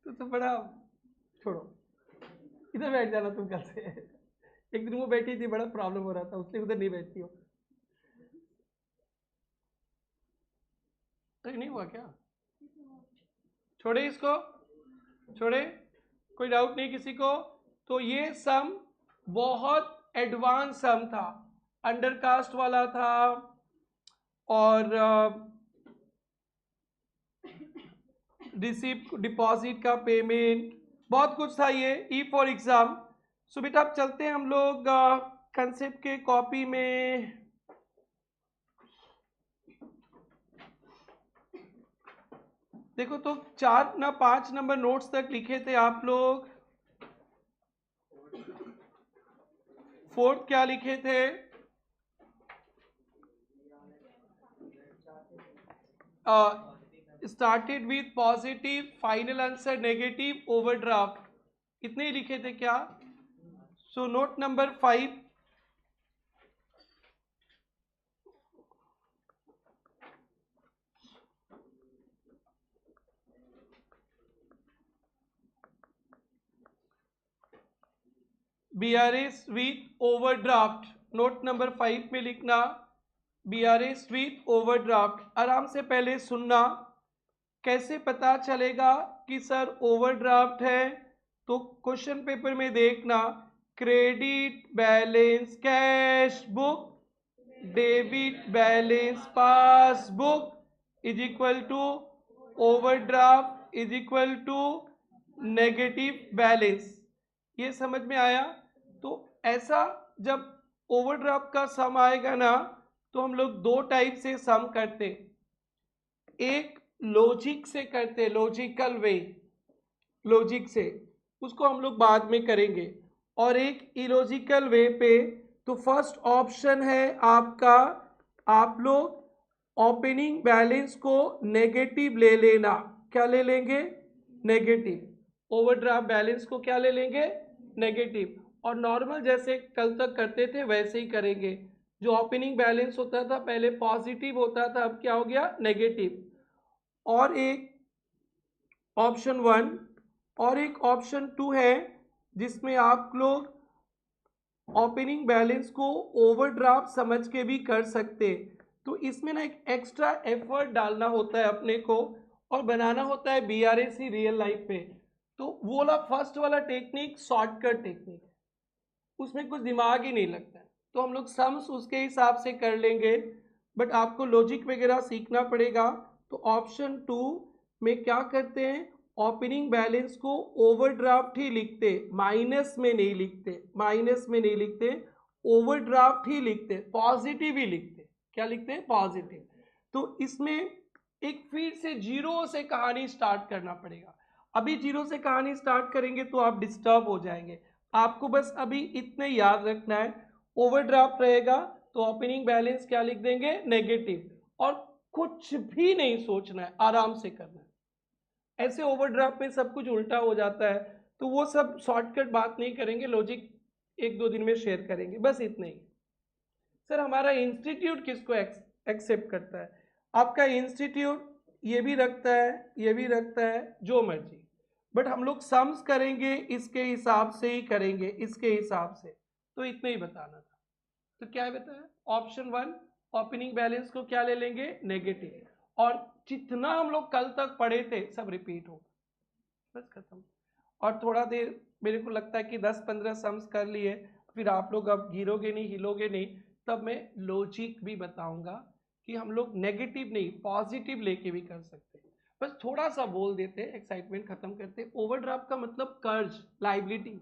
तो बड़ा छोड़ो, इधर बैठ जाना तुम कल से। एक दिन वो बैठी थी, बड़ा प्रॉब्लम हो रहा था, उसलिए उधर नहीं बैठती हो। नहीं हुआ क्या? छोड़े इसको, छोड़े, कोई डाउट नहीं किसी को। तो ये सम बहुत एडवांस सम था, अंडरकास्ट वाला था, और रिसिप्ट, डिपॉजिट का पेमेंट, बहुत कुछ था ये। E for exam. सो बेटा अब चलते हैं हम लोग कंसेप्ट के कॉपी में। देखो तो 4 ना 5 नंबर नोट्स तक लिखे थे आप लोग। फोर्थ क्या लिखे थे? Started with positive, final answer negative, overdraft. इतने ही लिखे थे क्या? So note number 5, BRS with overdraft, note number 5 में लिखना बीआरएस विथ ओवरड्राफ्ट। आराम से पहले सुनना, कैसे पता चलेगा कि सर ओवरड्राफ्ट है, तो क्वेश्चन पेपर में देखना credit balance cash book debit balance passbook is equal to overdraft is equal to negative balance. ये समझ में आया? तो ऐसा जब ओवरड्राफ्ट का सम आएगा ना, तो हम लोग दो टाइप से सम करते, एक लॉजिक से करते, लॉजिकल वे, लॉजिक से, उसको हम लोग बाद में करेंगे, और एक इलॉजिकल वे पे। तो फर्स्ट ऑप्शन है आपका, आप लोग ओपनिंग बैलेंस को नेगेटिव ले लेना। क्या ले लेंगे? नेगेटिव। ओवरड्राफ्ट बैलेंस को क्या ले लेंगे? नेगेटिव। और नॉर्मल जैसे कल तक करते थे वैसे ही करेंगे। जो ओपनिंग बैलेंस होता था पहले पॉजिटिव होता था, अब क्या हो गया? नेगेटिव। और एक ऑप्शन 1 और एक ऑप्शन 2 है जिसमें आप लोग ओपनिंग बैलेंस को ओवरड्राफ्ट समझ के भी कर सकते। तो इसमें ना एक एक्स्ट्रा एफर्ट डालना होता है अपने को, और बनाना होता है बीआरएस ही रियल लाइफ पे। तो वो वाला फर्स्ट वाला टेक्निक शॉर्टकट टेक्निक, उसमें कुछ दिमाग ही नहीं लगता है, तो हम लोग सम्स उसके हिसाब से कर लेंगे, बट आपको लॉजिक वगैरह सीखना पड़ेगा। तो ऑप्शन 2 में क्या करते हैं, ओपनिंग बैलेंस को ओवरड्राफ्ट ही लिखते, माइनस में नहीं लिखते, माइनस में नहीं लिखते, ओवरड्राफ्ट ही लिखते, पॉजिटिव ही लिखते। क्या लिखते हैं? पॉजिटिव। तो इसमें एक फिर से जीरो से कहानी स्टार्ट करना पड़ेगा। अभी जीरो से कहानी स्टार्ट करेंगे तो आप डिस्टर्ब हो जाएंगे। आपको बस अभी इतने याद रखना है, ओवरड्राफ्ट रहेगा तो ओपनिंग बैलेंस क्या लिख देंगे? नेगेटिव। और कुछ भी नहीं सोचना है, आराम से करना है। ऐसे ओवरड्राफ्ट में सब कुछ उल्टा हो जाता है, तो वो सब शॉर्टकट बात नहीं करेंगे, लॉजिक 1-2 दिन में शेयर करेंगे, बस इतना ही। सर हमारा इंस्टीट्यूट किसको एक्सेप्ट करता है? आपका इंस्टीट्यूट ये भी रखता है, ये भी रखता है, जो मर्जी, बट हम लोग सम्स करेंगे इसके हिसाब से ही करेंगे, इसके हिसाब से। तो इतना ही बताना था। तो क्या बताया? ऑप्शन 1 ओपनिंग बैलेंस को क्या ले लेंगे? नेगेटिव। और जितना हम लोग कल तक पढ़े थे सब रिपीट हो, बस खत्म। और थोड़ा देर मेरे को लगता है कि 10-15 सम्स कर लिए, फिर आप लोग अब गिरोगे नहीं, हिलोगे नहीं, तब मैं लॉजिक भी बताऊंगा कि हम लोग नेगेटिव नहीं पॉजिटिव लेके भी कर सकते हैं। बस थोड़ा सा बोल देते, एक्साइटमेंट खत्म करते। ओवरड्राफ्ट का मतलब कर्ज, liability.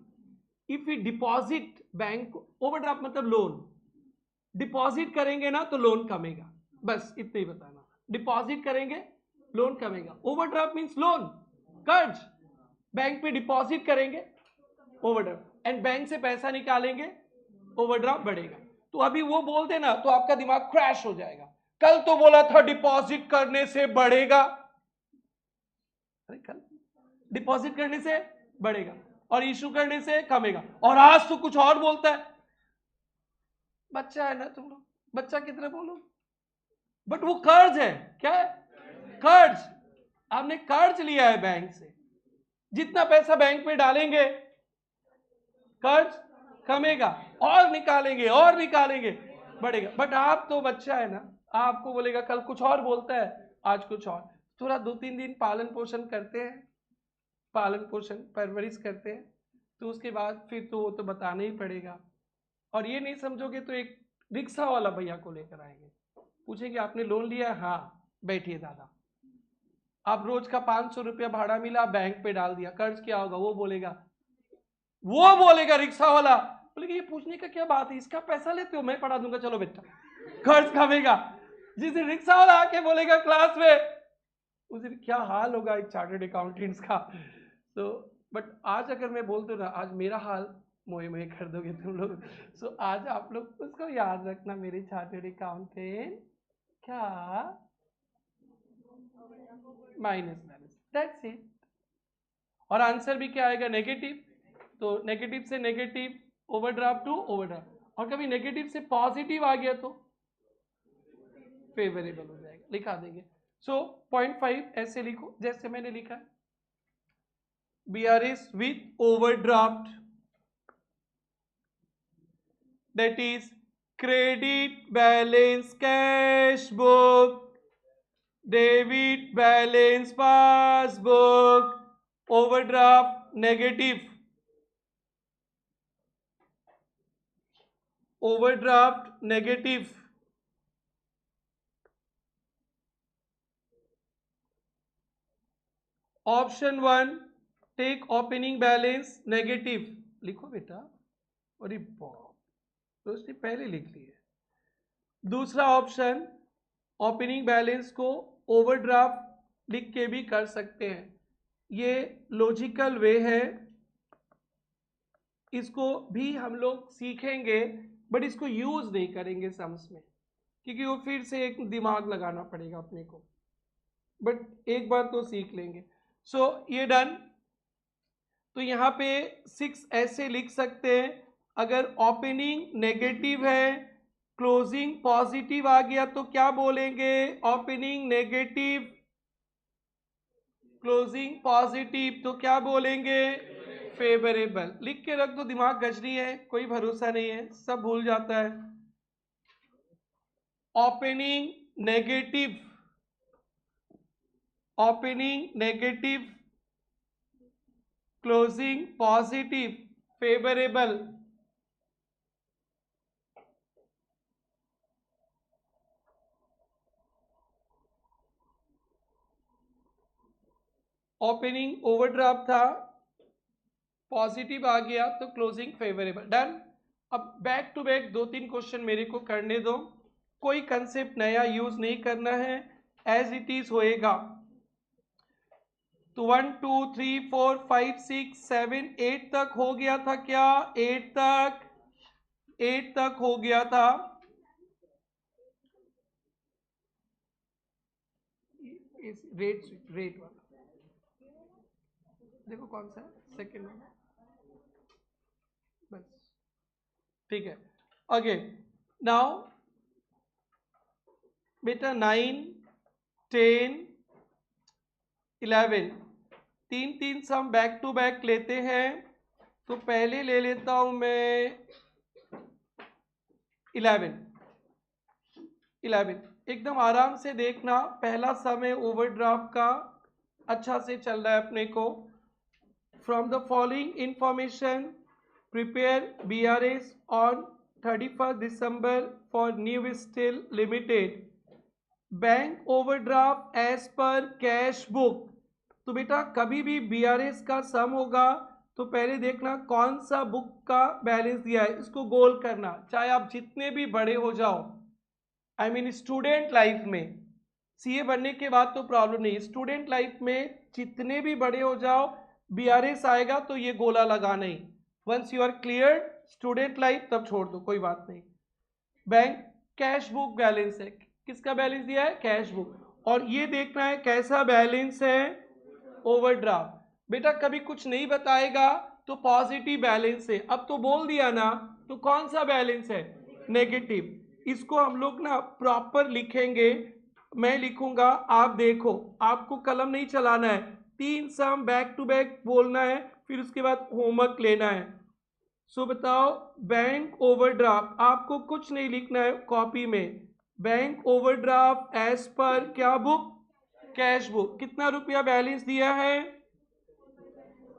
If you deposit bank, overdraft मतलब लोन, डिपॉजिट करेंगे ना तो लोन कमेगा, बस इतना ही बताना। डिपॉजिट करेंगे लोन कमेगा। ओवरड्राफ्ट मींस लोन, कर्ज। बैंक पे डिपॉजिट करेंगे ओवरड्राफ्ट, एंड बैंक से पैसा निकालेंगे ओवरड्राफ्ट बढ़ेगा। तो अभी वो बोल देना तो आपका दिमाग क्रैश हो जाएगा। कल तो बोला था डिपॉजिट करने से बढ़ेगा, अरे कल डिपॉजिट करने से बढ़ेगा और इशू करने से कमेगा, और आज तो कुछ और बोलता है। बच्चा है ना तुम लोग, बच्चा की तरह बोलो, बट वो कर्ज है। क्या है? कर्ज। आपने कर्ज लिया है बैंक से, जितना पैसा बैंक में डालेंगे कर्ज कमेगा, और निकालेंगे और निकालेंगे बढ़ेगा। बट आप तो बच्चा है ना, आपको बोलेगा कल कुछ और बोलता है, आज कुछ और। थोड़ा 2-3 दिन पालन पोषण करते हैं, पालन पोषण परवरिश करते हैं, तो उसके बाद फिर तो वो तो बताना ही पड़ेगा। और ये नहीं समझोगे तो एक रिक्शा वाला भैया को लेकर आएंगे, पूछेंगे आपने लोन लिया? हाँ, बैठिए दादा। आप रोज का 500 रुपया भाड़ा मिला, बैंक पे डाल दिया, कर्ज क्या होगा? वो बोलेगा रिक्शा वाला, बोलेगा ये पूछने का क्या बात है, इसका पैसा लेते हो, मैं पढ़ा दूंगा, चलो बेटा। कर्ज कमेगा। जिस दिन रिक्शा वाला आके बोलेगा क्लास में, उस दिन क्या हाल होगा एक चार्टर्ड अकाउंटेंट्स का। तो बट आज अगर मैं बोल दूं ना, आज मेरा हाल मोए कर दोगे तुम लोग। सो आज आप लोग उसको याद रखना, मेरे चार्टर्ड अकाउंटेंट क्या? Minus balance, that's it. और आंसर भी क्या आएगा? नेगेटिव। तो नेगेटिव से नेगेटिव, ओवरड्राफ्ट टू ओवरड्राफ्ट। और कभी नेगेटिव से पॉजिटिव आ गया तो फेवरेबल हो जाएगा, लिखा देंगे। सो 0.5 ऐसे लिखो जैसे मैंने लिखा है, BRS with overdraft that is credit balance cash book, debit balance passbook, overdraft negative, overdraft negative, option one take opening balance negative, लिखो बेटा, अरे बाप, तो उसने पहले लिख लिया। दूसरा ऑप्शन ओपनिंग बैलेंस को ओवरड्राफ्ट लिख के भी कर सकते हैं, ये लॉजिकल वे है, इसको भी हम लोग सीखेंगे बट इसको यूज नहीं करेंगे सम्स में, क्योंकि वो फिर से एक दिमाग लगाना पड़ेगा अपने को, बट एक बार तो सीख लेंगे। सो ये डन। तो यहाँ पे 6 ऐसे लिख सकते हैं, अगर ओपनिंग नेगेटिव है, क्लोजिंग पॉजिटिव आ गया तो क्या बोलेंगे, ओपनिंग नेगेटिव, क्लोजिंग पॉजिटिव तो क्या बोलेंगे, फेवरेबल। लिख के रख दो, दिमाग गजरी है, कोई भरोसा नहीं है, सब भूल जाता है। Opening negative, opening negative, closing positive, favourable. Opening overdraft था, पॉजिटिव आ गया तो क्लोजिंग फेवरेबल, डन। अब बैक टू बैक 2-3 क्वेश्चन मेरे को करने दो, कोई कंसेप्ट नया यूज नहीं करना है, एज इट इज होएगा। तो 1 2 3 4 5 6 7 8 तक हो गया था क्या, 8 तक हो गया था। इस रेट वाला देखो कौन सा है, सेकेंड वाला, बस ठीक है। ओके, नाउ बेटा 9 10 11 3 सम बैक टू बैक लेते हैं, तो पहले ले लेता हूं मैं 11 एकदम आराम से देखना, पहला सम है ओवरड्राफ्ट का, अच्छा से चल रहा है अपने को। From the following information prepare BRS on 31 December for new steel limited, bank overdraft as per cash book. तो बेटा कभी भी BRS का सम होगा तो पहले देखना कौन सा बुक का बैलेंस दिया है, इसको गोल करना, चाहे आप जितने भी बड़े हो जाओ, आई मीन स्टूडेंट लाइफ में, CA बनने के बाद तो प्रॉब्लम नहीं, स्टूडेंट लाइफ में जितने भी बड़े हो जाओ BRS आएगा तो ये गोला लगाना ही, once you are clear student life तब छोड़ दो, कोई बात नहीं। बैंक कैश बुक बैलेंस है, किसका बैलेंस दिया है, कैश बुक, और ये देखना है कैसा बैलेंस है, ओवरड्राफ्ट। बेटा कभी कुछ नहीं बताएगा तो पॉजिटिव बैलेंस है, अब तो बोल दिया ना, तो कौन सा बैलेंस है, नेगेटिव। इसको हम लोग ना प्रॉपर लिखेंगे, मैं लिखूंगा, आप देखो, आपको कलम नहीं चलाना है, 3 सम बैक टू बैक बोलना है, फिर उसके बाद होमवर्क लेना है। सो बताओ बैंक ओवरड्राफ्ट, आपको कुछ नहीं लिखना है कॉपी में, बैंक ओवरड्राफ्ट एज पर क्या बुक, कैश बुक, कितना रुपया बैलेंस दिया है,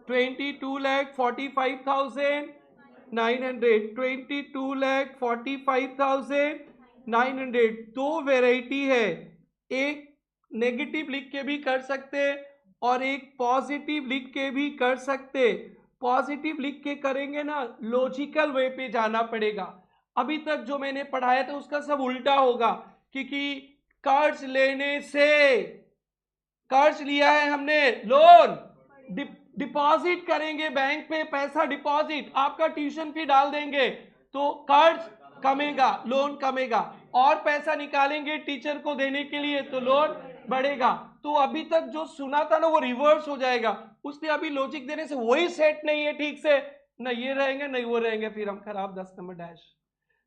22,45,900, 22,45,900। दो वेराइटी है, एक नेगेटिव लिख के भी कर सकते और एक पॉजिटिव लिख के भी कर सकते। पॉजिटिव लिख के करेंगे ना, लॉजिकल वे पे जाना पड़ेगा, अभी तक जो मैंने पढ़ाया था उसका सब उल्टा होगा, क्योंकि कर्ज लेने से, कर्ज लिया है हमने, लोन, डिपॉजिट करेंगे बैंक पे, पैसा डिपॉजिट, आपका ट्यूशन फी डाल देंगे तो कर्ज कमेगा, लोन कमेगा, और पैसा निकालेंगे टीचर को देने के लिए तो लोन बढ़ेगा। तो अभी तक जो सुना था ना वो रिवर्स हो जाएगा, उसने अभी लॉजिक देने से वही सेट नहीं है ठीक से, ना ये रहेंगे नहीं वो रहेंगे, फिर हम खराब 10 नंबर डैश।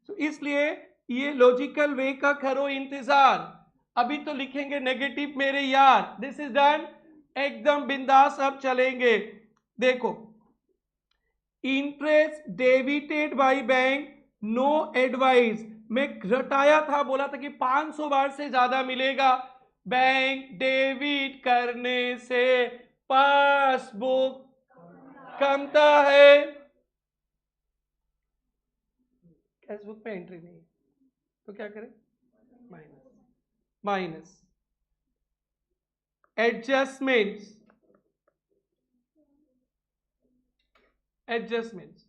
तो इसलिए ये लॉजिकल वे का करो इंतजार, अभी तो लिखेंगे नेगेटिव मेरे यार, दिस इज डन, एकदम बिंदास अब चलेंगे। देखो interest debited by bank no advice, मैं रटाया था, बोला था कि 500 बार से ज्यादा मिलेगा। बैंक डेबिट करने से पासबुक कमता है। कैशबुक पे एंट्री नहीं है तो क्या करें? Minus minus adjustments adjustments.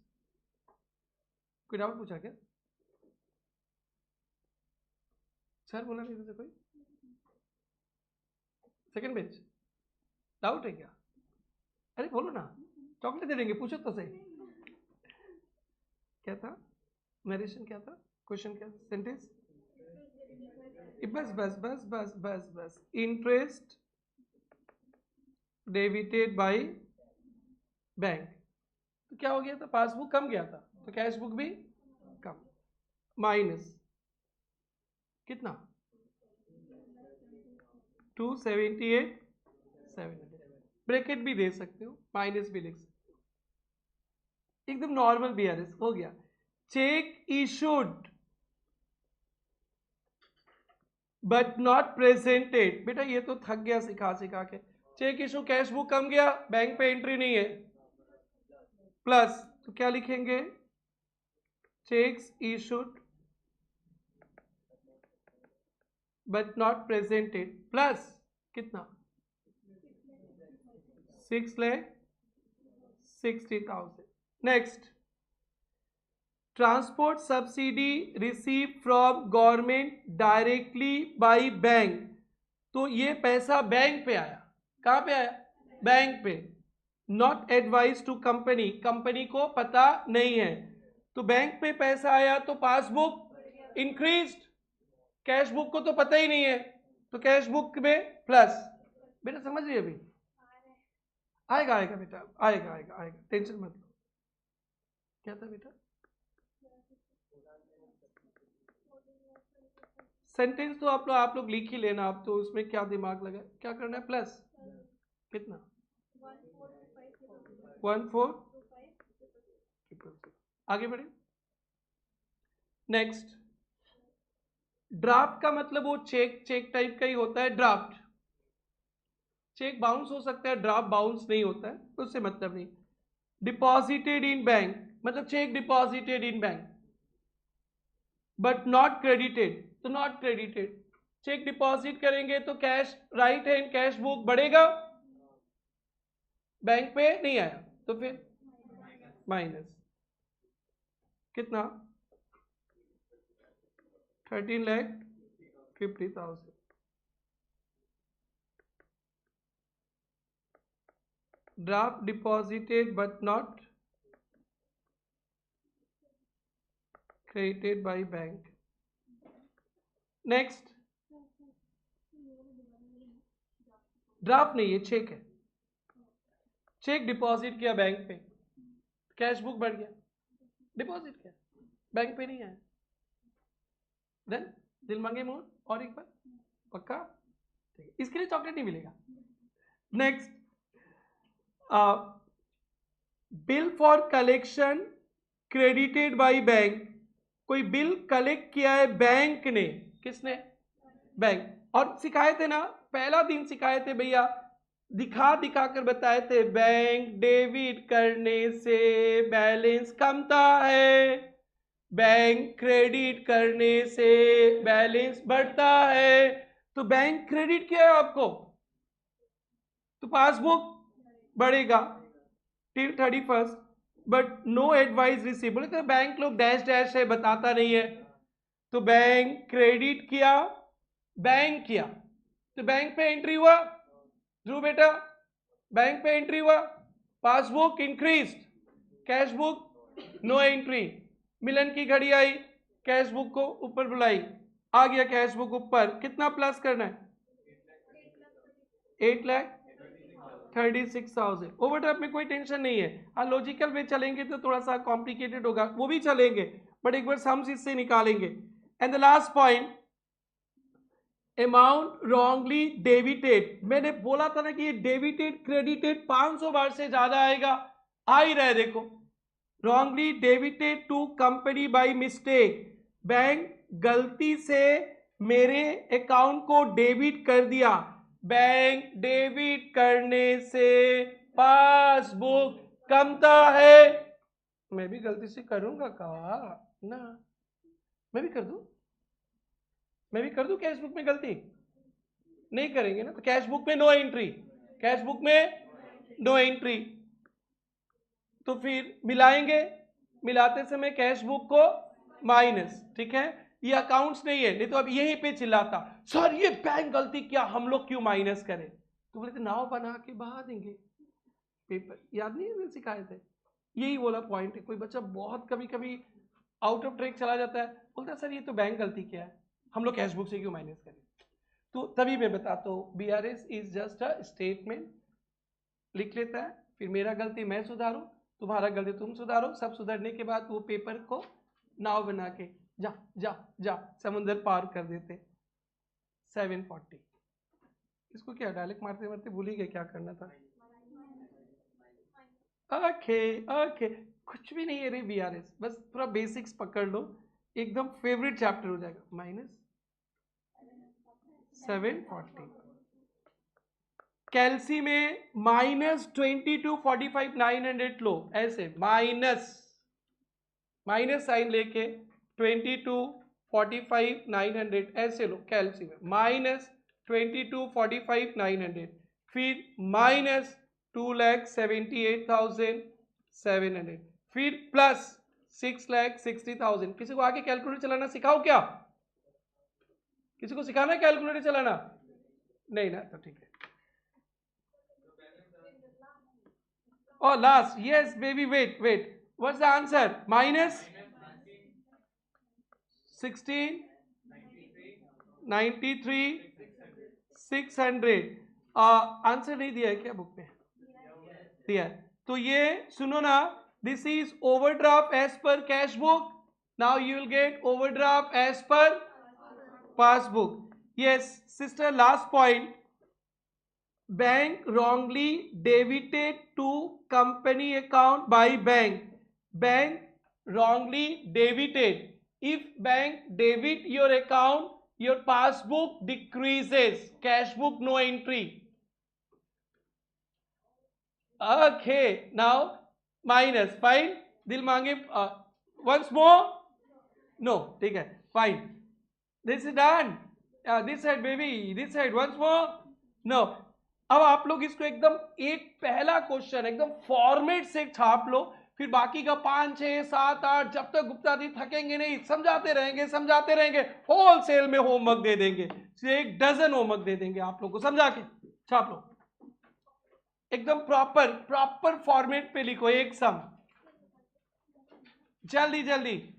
कोई डाउट पूछा क्या? सर बोला नहीं था कोई? सेकंड बेंच डाउट है क्या? अरे बोलो ना, चॉकलेट दे देंगे, पूछो तो सही। क्या था नरेशन? क्या था क्वेश्चन? क्या सेंटेंस? बस बस बस बस बस बस इंटरेस्ट डेबिटेड बाय बैंक। तो क्या हो गया था? पासबुक कम गया था तो कैश बुक भी कम। माइनस कितना? 278 700। ब्रैकेट भी दे सकते हो, माइनस भी लिख सकते हो। एकदम नॉर्मल बीआरएस हो गया। Check issued but not presented. बेटा ये तो थक गया सिखा सिखा के। चेक इशू कैश बुक कम गया, बैंक पे एंट्री नहीं है, प्लस तो क्या लिखेंगे? Cheques issued but not presented plus कितना? 6,60,000। Next, transport subsidy receive from government directly by bank. तो ये पैसा बैंक पे आया। कहां पे आया? बैंक पे। Not advise to company, company को पता नहीं है। तो बैंक पे पैसा आया तो पासबुक इंक्रीज, कैश बुक को तो पता ही नहीं है तो कैश बुक में प्लस। बेटा समझ रही है? अभी आएगा आएगा बेटा, आएगा आएगा आएगा, टेंशन मत लो। क्या था बेटा? सेंटेंस तो आप लोग लिख ही लेना, आप तो उसमें क्या दिमाग लगा, क्या करना है? प्लस कितना? 14,000। आगे बढ़े। नेक्स्ट, ड्राफ्ट का मतलब वो चेक टाइप का ही होता है। ड्राफ्ट चेक बाउंस हो सकता है, ड्राफ्ट बाउंस नहीं होता है, उससे मतलब नहीं। डिपॉजिटेड इन बैंक मतलब check deposited in bank but not credited, तो नॉट क्रेडिटेड। चेक डिपॉजिट करेंगे तो cash right hand cash book बढ़ेगा, बैंक पे नहीं आया तो फिर माइनस कितना? 13,50,000। Draft deposited but not credited by bank. Next, draft नहीं, ये चेक है। चेक डिपॉजिट किया बैंक पे, कैश बुक बढ़ गया, डिपॉजिट किया, बैंक पे नहीं आया। देन दिल मांगे मोर और एक बार, पक्का? इसके लिए चॉकलेट नहीं मिलेगा। Next, bill for collection credited by bank. कोई बिल कलेक्ट किया है बैंक ने, किसने? बैंक। और सिखाए थे ना, पहला दिन सिखाए थे भैया, दिखा दिखा कर बताए थे, बैंक डेबिट करने से बैलेंस कमता है, बैंक क्रेडिट करने से बैलेंस बढ़ता है। तो बैंक क्रेडिट किया है आपको तो पासबुक बढ़ेगा till 31st, but no advice receive. बोले तो बैंक लोग डैश डैश है, बताता नहीं है। तो बैंक क्रेडिट किया, बैंक किया तो बैंक पे एंट्री हुआ, ध्रुव बेटा बैंक पे एंट्री हुआ, passbook increase, cash book no entry. मिलन की घड़ी आई, कैश बुक को ऊपर बुलाई, आ गया कैश बुक ऊपर, कितना प्लस करना है? 8,36,000। ओवरड्राफ्ट में कोई टेंशन नहीं है। हाँ लॉजिकल वे चलेंगे तो थोड़ा सा कॉम्प्लिकेटेड होगा, वो भी चलेंगे, बट एक बार सम्स इससे निकालेंगे। And the last point, amount wrongly debited. मैंने बोला था ना कि ये डेबिटेड क्रेडिटेड 500 बार से ज्यादा आएगा, आ ही रहा है देखो। Wrongly debited to company by mistake, bank गलती से मेरे अकाउंट को डेबिट कर दिया। बैंक डेबिट करने से पासबुक कमता है। मैं भी गलती से करूंगा कहा ना, मैं भी कर दूं कैश बुक में गलती नहीं करेंगे ना, तो कैश बुक में नो एंट्री, कैश बुक में नो एंट्री। तो फिर मिलाएंगे, मिलाते समय कैश बुक को माइनस, ठीक है, ये अकाउंट्स नहीं है, नहीं तो अब यहीं पे चिल्लाता सर ये बैंक गलती क्या, हम लोग क्यों माइनस करें। तो बोले नाव बना के बहा देंगे पेपर, याद नहीं है सिखाए थे, यही बोला पॉइंट है। कोई बच्चा बहुत कभी कभी आउट ऑफ ट्रैक चला जाता है, बोलता है सर ये तो बैंक गलती क्या है, हम लोग कैश बुक से क्यों माइनस करें। तो तभी मैं बताता हूँ BRS is just a statement, लिख लेता है, फिर मेरा गलती मैं सुधारूं, तुम्हारा गलती तुम सुधारो, सब सुधरने के बाद वो पेपर को नाव बना के जा जा जा समुद्र पार कर देते। 740, इसको क्या डायलेक्ट मारते मारते भूल ही गए क्या करना था। ओके ओके, कुछ भी नहीं है रे बीआरएस, बस थोड़ा बेसिक्स पकड़ लो, एकदम फेवरेट चैप्टर हो जाएगा। -740, कैल्सी में -2245 लो, ऐसे माइनस साइन लेके 2245 ऐसे लो, कैल्सी में -2245 फिर -2,78,700, फिर +6,60,000। किसी को आगे कैलकुलेटर चलाना सिखाओ क्या, किसी को सिखाना है कैलकुलेटर चलाना, नहीं ना, तो ठीक है। Oh, last. Yes, baby, wait. What's the answer? -16, 93, 600। Answer नहीं दिया है क्या बुक में, दिया है। तो ये सुनो ना, this is overdraft as per cash book, now you will get overdraft as per passbook. Yes sister, last point, bank wrongly debited to company account by bank wrongly debited, if bank debit your account, your passbook decreases, cash book no entry। okay, now minus, fine, दिल मांगे once more, no, ठीक है, fine, this is done, this side baby, this side once more, no। अब आप लोग इसको एकदम एक पहला क्वेश्चन एकदम फॉर्मेट से छाप लो, फिर बाकी का 5, 6, 7, 8 जब तक गुप्ता दी थकेंगे नहीं, समझाते रहेंगे, होल सेल में होमवर्क दे देंगे, 1 डजन होमवर्क दे देंगे आप लोग को, समझा के छाप लो, एकदम प्रॉपर फॉर्मेट पे लिखो एक सम, जल्दी।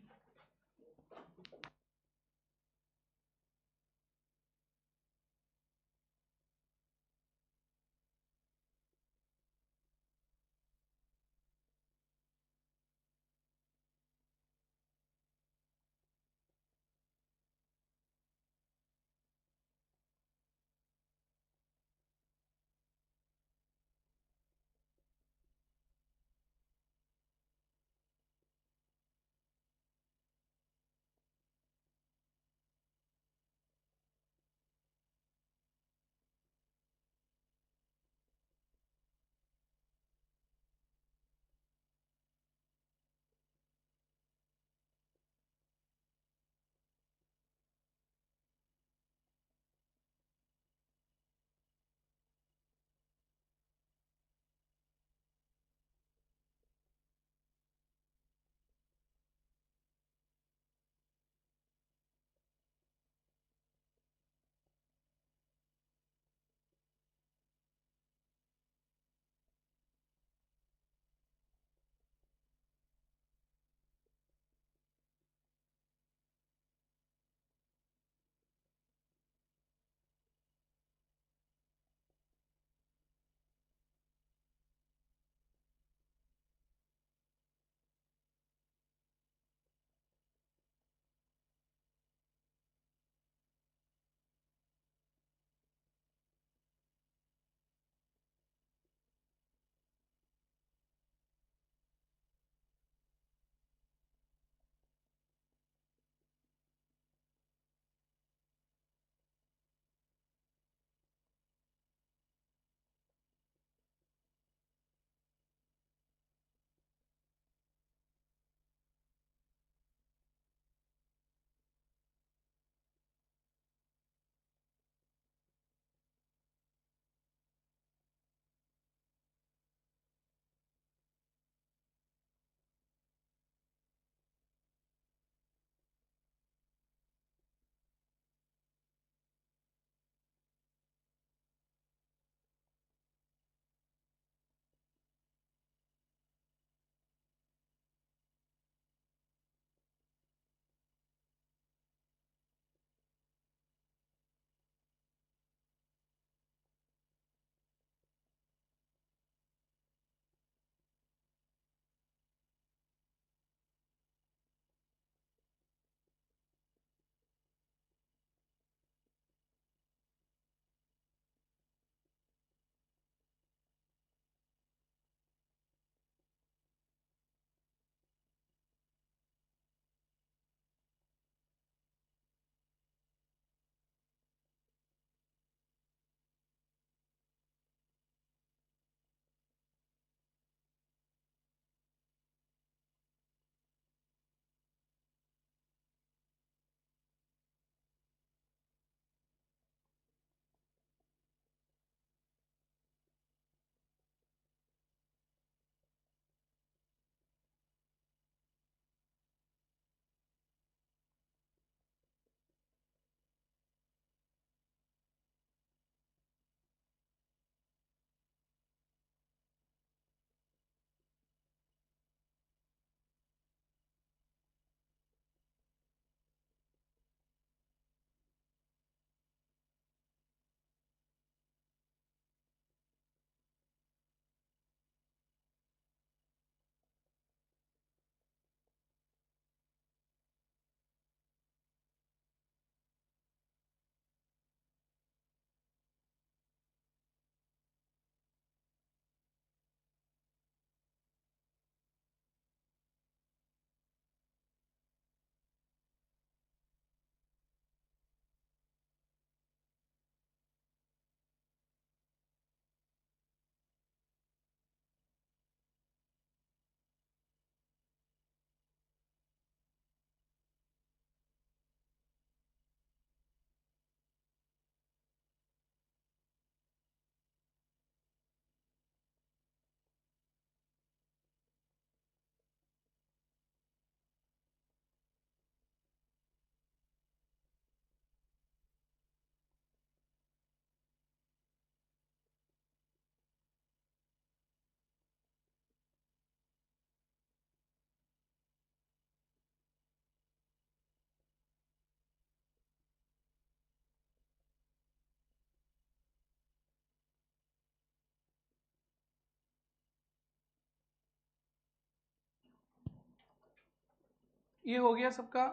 ये हो गया सबका,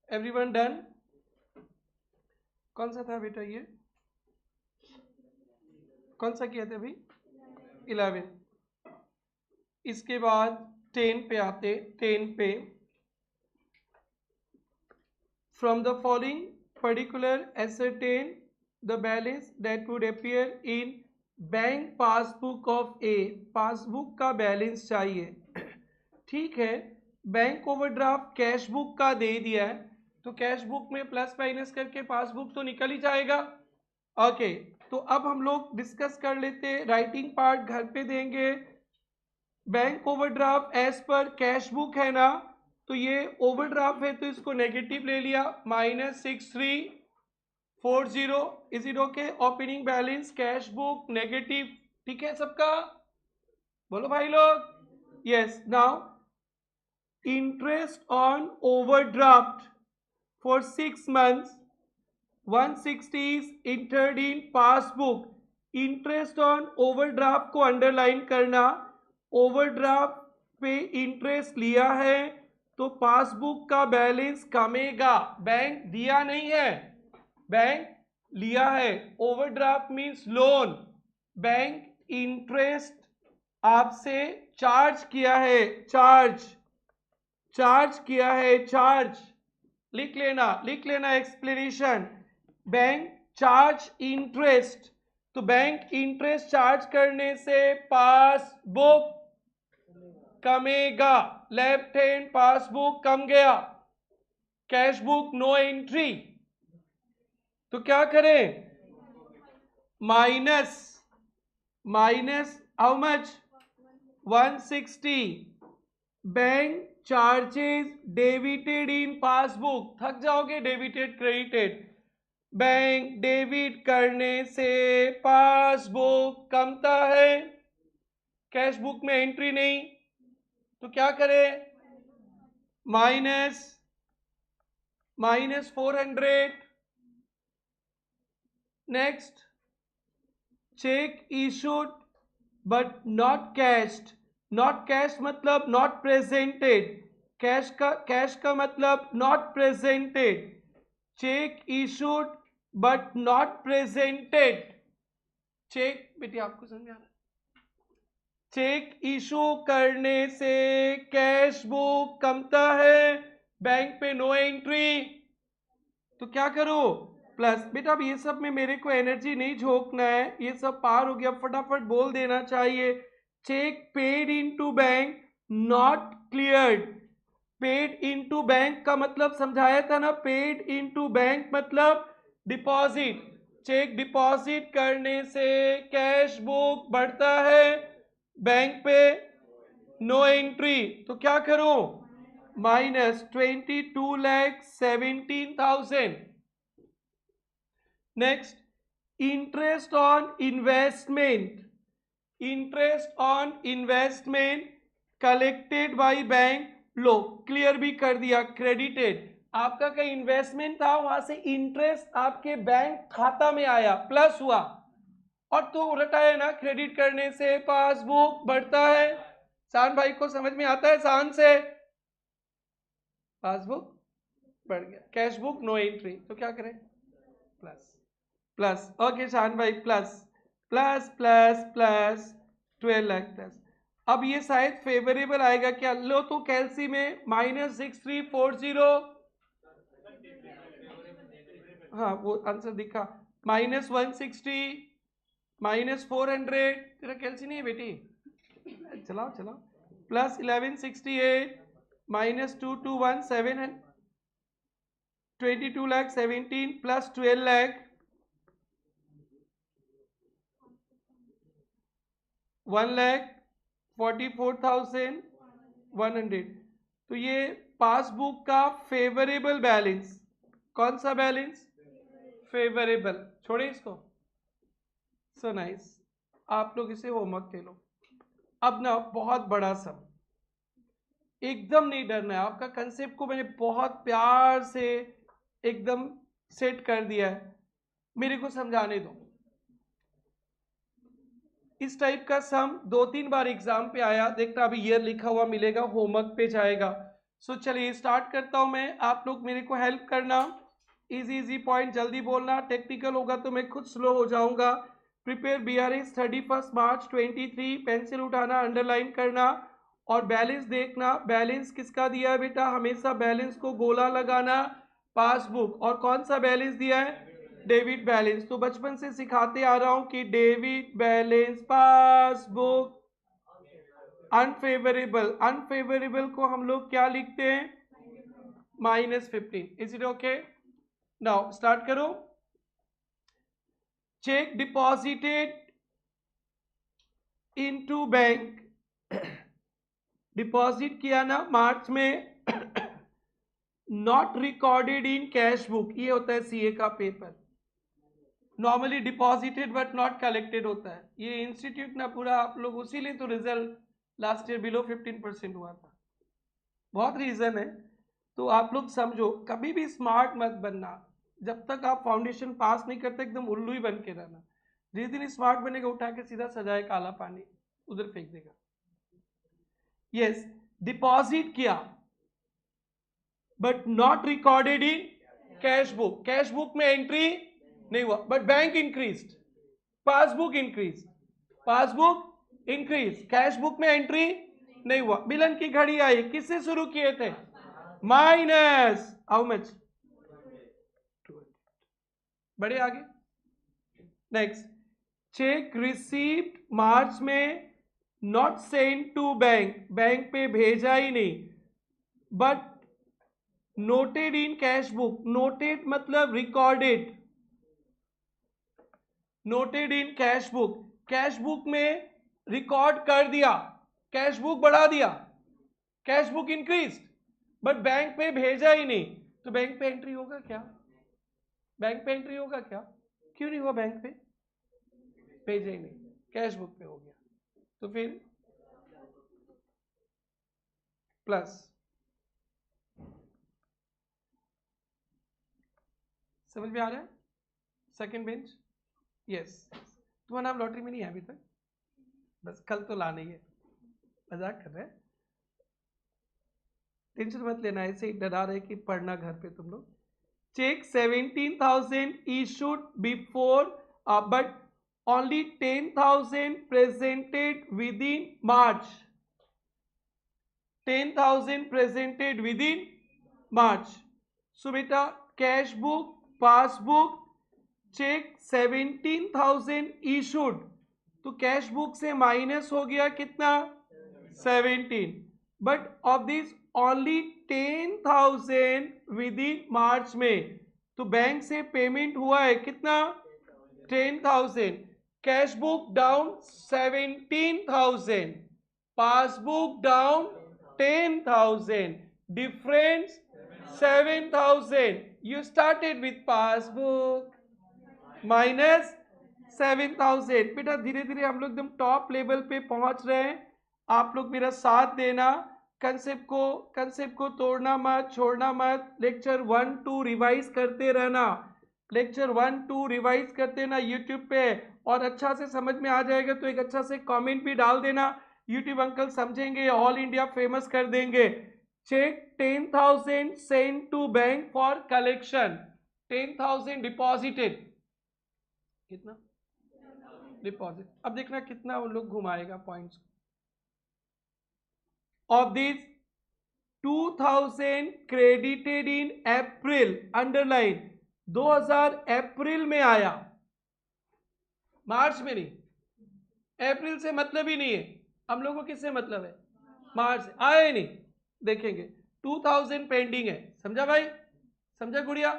एवरीवन डन। कौन सा था बेटा ये, कौन सा किया था अभी, 11। इसके बाद 10 पे आते, 10 पे, from the following particular ascertain the balance that would appear in bank passbook of A. Passbook का बैलेंस चाहिए। ठीक है, बैंक ओवरड्राफ्ट कैश बुक का दे दिया है, तो कैश बुक में प्लस माइनस करके पासबुक तो निकल ही जाएगा। ओके, तो अब हम लोग डिस्कस कर लेते, राइटिंग पार्ट घर पे देंगे। Bank overdraft as per cash book है ना, तो ये ओवरड्राफ्ट है तो इसको नेगेटिव ले लिया, -6340। Is it okay? Opening balance cash book negative, ठीक है सबका, बोलो भाई लोग। Yes, now interest on overdraft for 6 months 160 is entered in passbook. Interest on overdraft को अंडरलाइन करना, ओवरड्राफ्ट पे इंटरेस्ट लिया है तो पासबुक का बैलेंस कमेगा। बैंक दिया नहीं है, बैंक लिया है। Overdraft means loan, bank interest आपसे चार्ज किया है, चार्ज किया है, चार्ज लिख लेना एक्सप्लेनेशन। बैंक चार्ज इंटरेस्ट, तो बैंक इंटरेस्ट चार्ज करने से पासबुक कमेगा। लेफ्ट हैंड पासबुक कम गया, कैश बुक नो एंट्री, तो क्या करें, minus how much, 160 bank charges debited in passbook. थक जाओगे, डेबिटेड क्रेडिटेड, बैंक डेबिट करने से पासबुक कमता है, कैश बुक में एंट्री नहीं, तो क्या करें, minus 400। Next, cheque issued but not cashed. Not cash मतलब नॉट प्रेजेंटेड, कैश का मतलब not presented. Cheque issued but not presented, cheque बेटी आपको समझ आ रहा है, चेक इशू करने से कैश बुक कमता है, बैंक पे नो एंट्री, तो क्या करो, प्लस। बेटा अब ये सब में मेरे को एनर्जी नहीं झोंकना है, ये सब पार हो गया, फटाफट बोल देना चाहिए। Cheque paid into bank not cleared. Paid into bank का मतलब समझाया था ना, पेड इनटू बैंक मतलब डिपॉजिट। चेक डिपॉजिट करने से कैश बुक बढ़ता है, बैंक पे नो एंट्री, तो क्या करो, -22,17,000। Next, interest on investment collected by bank. Low clear भी कर दिया, क्रेडिटेड। आपका कहीं इन्वेस्टमेंट था, वहां से इंटरेस्ट आपके बैंक खाता में आया, प्लस हुआ, और तो रटाया ना, क्रेडिट करने से पासबुक बढ़ता है। शान भाई को समझ में आता है, शान से पासबुक बढ़ गया, कैश बुक नो एंट्री, तो क्या करें, प्लस। ओके शान भाई, प्लस 12 लाख प्लस। अब ये शायद फेवरेबल आएगा क्या, लो तो कैलसी में -6340, हाँ वो आंसर दिखा, -160 -400, तेरा कैलसी नहीं है बेटी, चलाओ +1168 -2217 22,17,000 प्लस 12 लाख 1,44,100। तो ये पासबुक का फेवरेबल बैलेंस, कौन सा बैलेंस, फेवरेबल। छोड़े इसको, सो नाइस, आप लोग इसे होमवर्क के लो। अब ना बहुत बड़ा सम, एकदम नहीं डरना है, आपका कंसेप्ट को मैंने बहुत प्यार से एकदम सेट कर दिया है, मेरे को समझाने दो। इस टाइप का सम 2-3 बार एग्जाम पे आया, देखना अभी ईयर लिखा हुआ मिलेगा, होमवर्क पे जाएगा। सो चलिए स्टार्ट करता हूं मैं, आप लोग मेरे को हेल्प करना, इजी इजी पॉइंट जल्दी बोलना, टेक्निकल होगा तो मैं खुद स्लो हो जाऊंगा। प्रिपेयर BRS 31 मार्च 23, पेंसिल उठाना, अंडरलाइन करना और बैलेंस देखना। बैलेंस किसका दिया है बेटा, हमेशा बैलेंस को गोला लगाना, पासबुक। और कौन सा बैलेंस दिया है, डेबिट बैलेंस। तो बचपन से सिखाते आ रहा हूं कि debit balance passbook. Unfavourable, unfavourable को हम लोग क्या लिखते हैं, -15। Is it okay? Now start करो। Cheque deposited into bank, deposit किया ना मार्च में, not recorded in cash book, ये होता है सीए का paper. Normally deposited but not collected होता है। ये इंस्टीट्यूट ना पूरा आप लोग, उसीलिए तो रिजल्ट लास्ट ईयर बिलो 15% हुआ था। बहुत रीजन है, तो आप लोग समझो, कभी भी स्मार्ट मत बनना जब तक आप फाउंडेशन पास नहीं करते, एकदम उल्लू ही बन के रहना। जिस दिन स्मार्ट बनेगा उठा के सीधा सजाए काला पानी उधर फेंक देगा। यस, डिपॉजिट किया but not recorded in cash book, cash book में एंट्री नहीं हुआ, but bank increase, passbook increase, passbook increase, cash book में एंट्री नहीं हुआ। मिलन की घड़ी आई, किससे शुरू किए थे, माइनस हाउ मच, बढ़े आगे। नेक्स्ट, चेक रिसीव्ड मार्च में, not send to bank, bank पे भेजा ही नहीं, but noted in cash book, noted मतलब recorded, noted in cash book, cash book में रिकॉर्ड कर दिया, कैश बुक बढ़ा दिया, cash book increase, but bank पे भेजा ही नहीं। तो बैंक पे एंट्री होगा क्या, बैंक पे एंट्री होगा क्या, क्यों नहीं हुआ, बैंक पे भेजा ही नहीं, कैश बुक पे हो गया, तो फिर प्लस। समझ में आ रहा है? Second bench, yes. तुम्हारा नाम लॉटरी में नहीं है अभी तक, बस कल तो लाना ही है, मजाक कर रहे हैं, टेंशन मत लेना, ऐसे ही डरा रहे कि पढ़ना घर पे तुम लोग। Cheque 17,000 issued before, but only 10,000 presented within March, 10,000 presented within March। So बेटा cash book, passbook, cheque 17,000 issued, तो कैश बुक से माइनस हो गया कितना, 17, but of this only 10,000 within March में, तो बैंक से पेमेंट हुआ है कितना, 10,000, cash book down 17,000, passbook down 10,000, difference 7,000। You started with passbook minus 7,000। बेटा धीरे धीरे हम लोग एकदम टॉप लेवल पे पहुंच रहे हैं, आप लोग मेरा साथ देना, कंसेप्ट को तोड़ना मत, छोड़ना मत। लेक्चर 1 2 रिवाइज करते रहना, लेक्चर 1 2 रिवाइज करते ना यूट्यूब पे, और अच्छा से समझ में आ जाएगा तो एक अच्छा से कमेंट भी डाल देना, यूट्यूब अंकल समझेंगे, ऑल इंडिया फेमस कर देंगे। Cheque 10,000 send to bank for collection, 10,000 deposited, कितना डिपॉजिट, अब देखना कितना उन लोग घुमाएगा points. Of this 2,000 credited in April, underline, 2000 April में आया, मार्च में नहीं, अप्रैल से मतलब ही नहीं है हम लोगों को, किससे मतलब है, मार्च से आया ही नहीं, देखेंगे 2,000 पेंडिंग है, समझा भाई, समझा गुड़िया,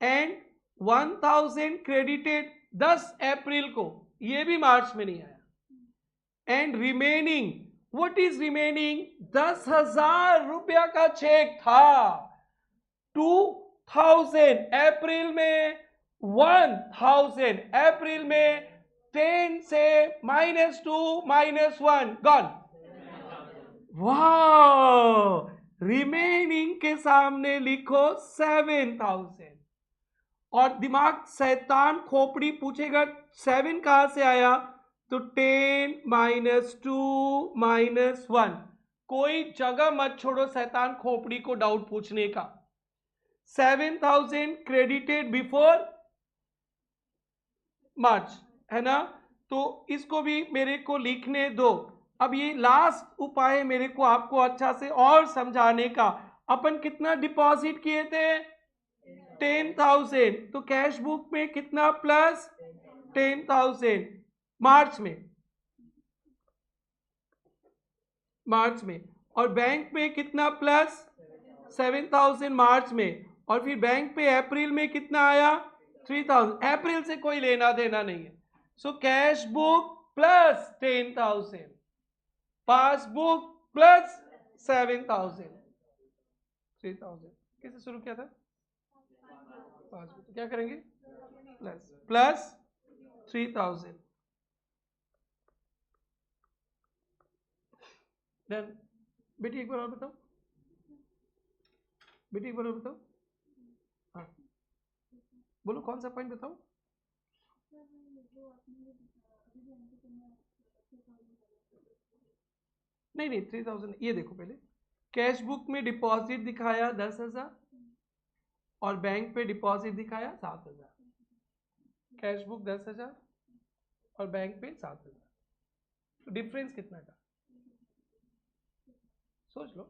एंड 1,000 क्रेडिटेड 10 अप्रैल को, ये भी मार्च में नहीं आया, and remaining, what is remaining, 10,000 रुपया का चेक था, 2,000 अप्रैल में, 1,000 अप्रैल में, 10 से -2 -1 गॉन, वाह, रिमेनिंग के सामने लिखो 7,000, और दिमाग शैतान खोपड़ी पूछेगा 7 कहां से आया, तो 10 -2 -1, कोई जगह मत छोड़ो शैतान खोपड़ी को डाउट पूछने का। 7,000 क्रेडिटेड बिफोर मार्च, है ना, तो इसको भी मेरे को लिखने दो। अब ये लास्ट उपाय है मेरे को आपको अच्छा से और समझाने का। अपन कितना डिपॉजिट किए थे? 10,000। तो कैश बुक में कितना प्लस 10,000 मार्च में, और बैंक में कितना प्लस 7,000 मार्च में, और फिर बैंक पे अप्रैल में कितना आया 3,000। अप्रैल से कोई लेना देना नहीं है। So cash book plus 10,000, passbook plus 7,000, 3,000। कैसे शुरू किया था? पासबुक क्या करेंगे? प्लस 3,000। देन बेटी एक बार और बताओ, बेटी एक बार और बताओ। हाँ बोलो, कौन सा पॉइंट बताओ? नहीं 3,000। ये देखो, पहले कैश बुक में डिपॉजिट दिखाया 10,000 और बैंक पे डिपॉजिट दिखाया 7,000। कैश बुक 10,000 और बैंक पे 7,000, तो डिफरेंस कितना का? सोच लो,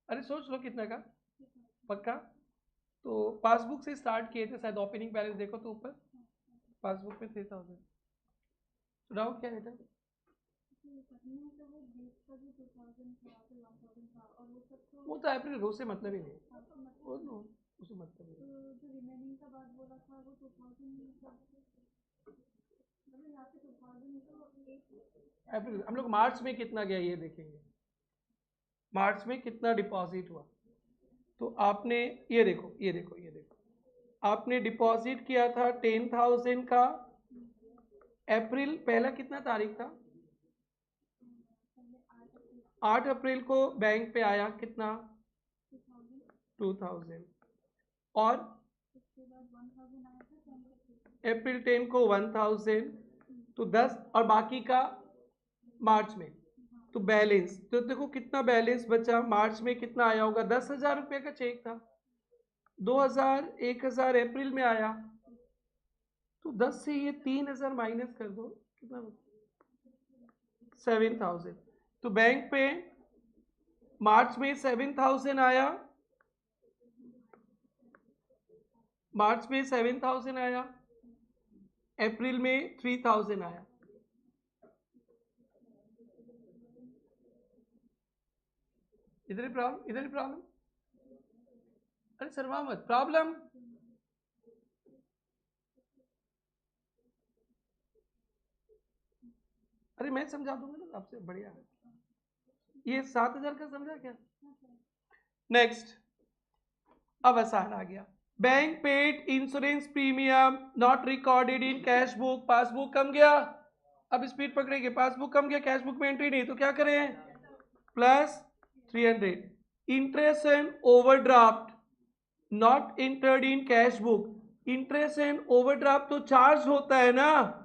अरे सोच लो कितना का पक्का। तो पासबुक से स्टार्ट किए थे शायद, ओपनिंग बैलेंस देखो तो ऊपर पासबुक में 3,000। तो डाउट क्या है बेटा? वो तो अप्रैल रो से मतलब ही नहीं, वो उसे मतलब ही नहीं। अप्रैल, हम लोग मार्च में कितना गया ये देखेंगे, मार्च में कितना डिपॉजिट हुआ। तो आपने ये देखो, ये देखो, ये देखो, आपने डिपॉजिट किया था 10,000 का। अप्रैल पहला कितना तारीख था? 8 अप्रैल को बैंक पे आया कितना? 2,000। और अप्रैल 10 को 1,000, तो 10, और बाकी का मार्च में। तो बैलेंस तो देखो कितना बैलेंस बचा। मार्च में कितना आया होगा? 10,000 रुपये का चेक था, 2,000, 1,000 अप्रैल में आया, तो 10 से ये 3,000 माइनस कर दो, कितना बचा? 7,000। तो बैंक पे मार्च में 7,000 आया, मार्च में 7,000 आया, अप्रैल में 3,000 आया। इधर ही प्रॉब्लम, इधर ही प्रॉब्लम। अरे शर्मा मत, प्रॉब्लम अरे मैं समझा दूंगा ना आपसे, बढ़िया। ये 7,000 का समझा क्या? नेक्स्ट, अब आसान आ गया। Bank paid insurance premium not recorded in cash book. Passbook कम गया, अब स्पीड पकड़ेंगे। पासबुक कम गया, कैश बुक में एंट्री नहीं, तो क्या करें? Plus 300। Interest and overdraft not entered in cash book. Interest and overdraft तो चार्ज होता है ना,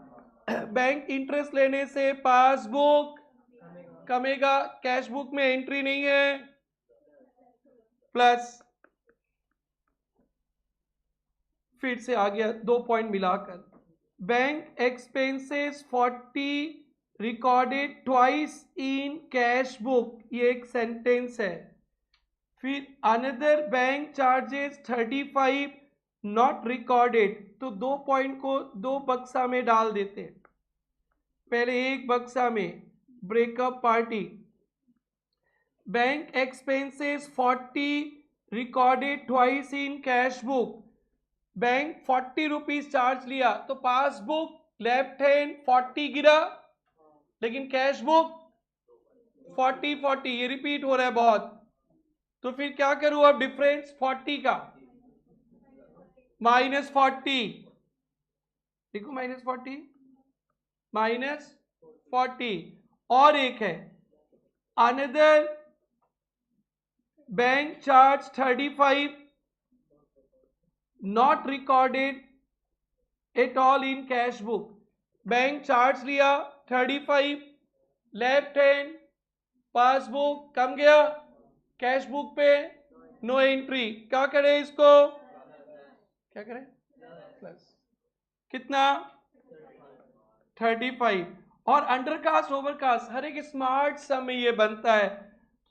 बैंक इंटरेस्ट लेने से पासबुक कमेगा, कैश बुक में एंट्री नहीं है, प्लस। फिर से आ गया 2 पॉइंट मिलाकर। Bank expenses 40 recorded twice in cash book, ये एक सेंटेंस है। फिर another bank charges 35 not recorded, तो 2 पॉइंट को 2 बक्सा में डाल देते हैं। पहले एक बक्सा में breakup party, bank expenses 40 recorded twice in cash book. Bank 40 rupees charge लिया, तो पासबुक लेफ्ट हैंड 40 गिरा, लेकिन कैश बुक 40 ये रिपीट हो रहा है बहुत। तो फिर क्या करूं अब? डिफरेंस 40 का -40, देखो -40, और एक है another bank charge 35 not recorded at all in cash book. Bank charge लिया 35, लेफ्ट हैंड पासबुक कम गया, कैश बुक पे नो एंट्री, क्या करें इसको, क्या करें, प्लस कितना 35। और अंडरकास्ट ओवरकास्ट हर एक स्मार्ट सम में ये बनता है।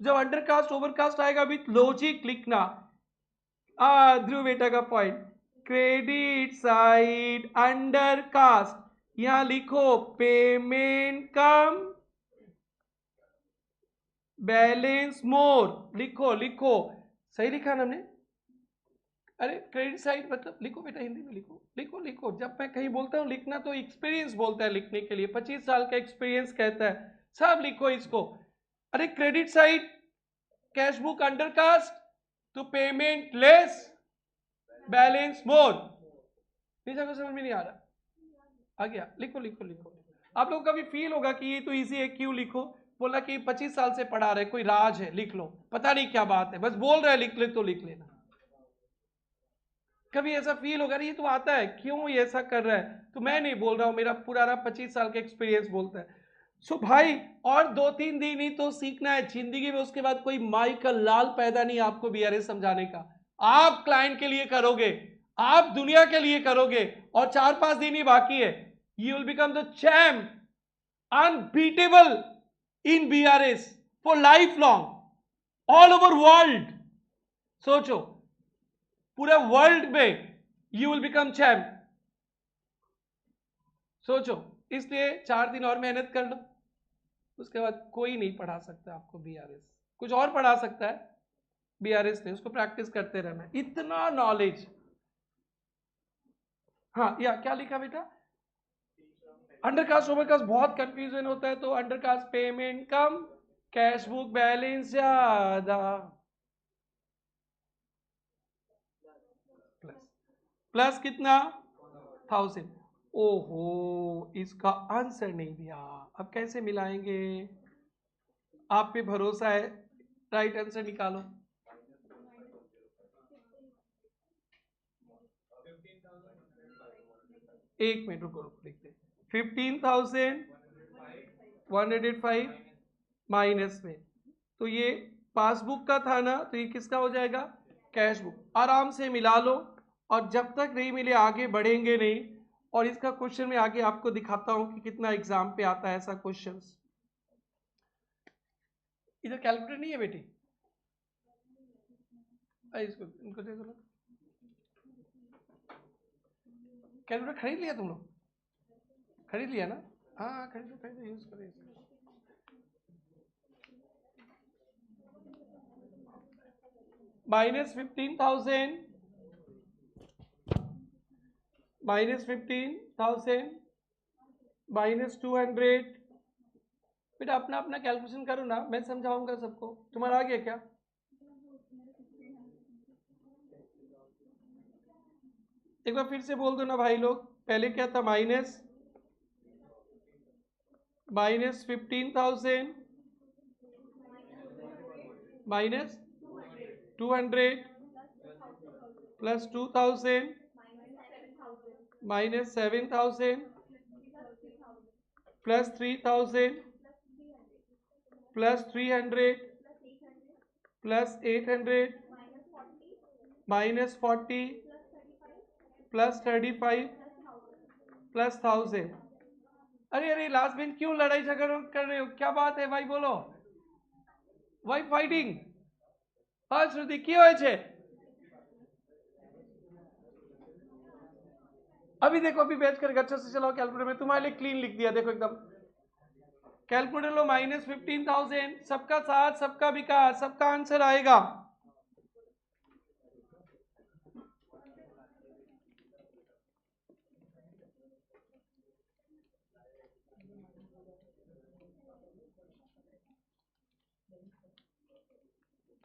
जब अंडरकास्ट ओवरकास्ट आएगा विथ लॉजिक लिखना। ध्रुव बेटा का पॉइंट, क्रेडिट साइड अंडरकास्ट, यहां लिखो पेमेंट कम बैलेंस मोर, लिखो लिखो, सही लिखा ना हमने। अरे क्रेडिट साइड मतलब लिखो बेटा, हिंदी में लिखो, लिखो लिखो। जब मैं कहीं बोलता हूँ लिखना तो एक्सपीरियंस बोलता है लिखने के लिए, 25 साल का एक्सपीरियंस कहता है, सब लिखो इसको। अरे credit side cash book undercast तो पेमेंट लेस बैलेंस मोर, निशा को समझ में नहीं आ रहा, आ गया, लिखो लिखो लिखो। आप लोगों का भी फील होगा कि ये तो इजी है, क्यों लिखो, बोला कि 25 साल से पढ़ा रहे, कोई राज है, लिख लो, पता नहीं क्या बात है, बस बोल रहे लिख ले तो लिख लेना। कभी ऐसा फील होगा ये तो आता है, क्यों ये ऐसा कर रहा है, तो मैं नहीं बोल रहा हूं, मेरा पुराना 25 साल का एक्सपीरियंस बोलता है। सो भाई और 2-3 दिन ही तो सीखना है जिंदगी में, उसके बाद कोई माई का लाल पैदा नहीं आपको बीआरएस समझाने का। आप क्लाइंट के लिए करोगे, आप दुनिया के लिए करोगे, और 4-5 दिन ही बाकी है, you will become the champ, unbeatable in BRS for life long, all over world. सोचो पूरे वर्ल्ड में यू विल बिकम चैम्प, सोचो। इसलिए 4 दिन और मेहनत कर लो, उसके बाद कोई नहीं पढ़ा सकता आपको बीआरएस, कुछ और पढ़ा सकता है, बीआरएस नहीं, उसको प्रैक्टिस करते रहना, इतना नॉलेज। हाँ या क्या लिखा बेटा, अंडरकास्ट ओवरकास्ट बहुत कंफ्यूजन होता है, तो अंडरकास्ट पेमेंट कम कैश बुक बैलेंस ज्यादा, प्लस कितना 1000। ओहो इसका आंसर नहीं दिया, अब कैसे मिलाएंगे, आप पे भरोसा है, राइट आंसर निकालो। एक मिनट रुको रुको, लिखते 15,105 माइनस में, तो ये पासबुक का था ना, तो ये किसका हो जाएगा, कैश बुक। आराम से मिला लो, और जब तक नहीं मिले आगे बढ़ेंगे नहीं। और इसका क्वेश्चन में आगे आपको दिखाता हूं कि कितना एग्जाम पे आता है ऐसा क्वेश्चन। इधर कैलकुलेटर नहीं है बेटी, इसको इनको दे दो, कैलकुलेटर खरीद लिया तुम लोग, खरीद लिया ना, हाँ खरीदो खरीदो, यूज करो इसको। -15,000 -15,000 -200। बेटा अपना अपना कैलकुलेशन करो ना, मैं समझाऊंगा सबको, तुम्हारा आ गया क्या, एक बार फिर से बोल दो ना भाई लोग, पहले क्या था, -15,000 -200 +2,000 -7,000 +3,000 +300 +800 -40 +35 +1000। अरे अरे लास्ट बेंच क्यों लड़ाई झगड़ा कर रहे हो, क्या बात है भाई, बोलो, वाई फाइटिंग, हाँ श्रुति की হয়েছে, अभी देखो, अभी बैच कर अच्छे से चलाओ कैलकुलेटर में, तुम्हारे लिए क्लीन लिख दिया, देखो एकदम, कैलकुलेटर लो, -15,000, सबका साथ सबका विकास, सबका आंसर आएगा।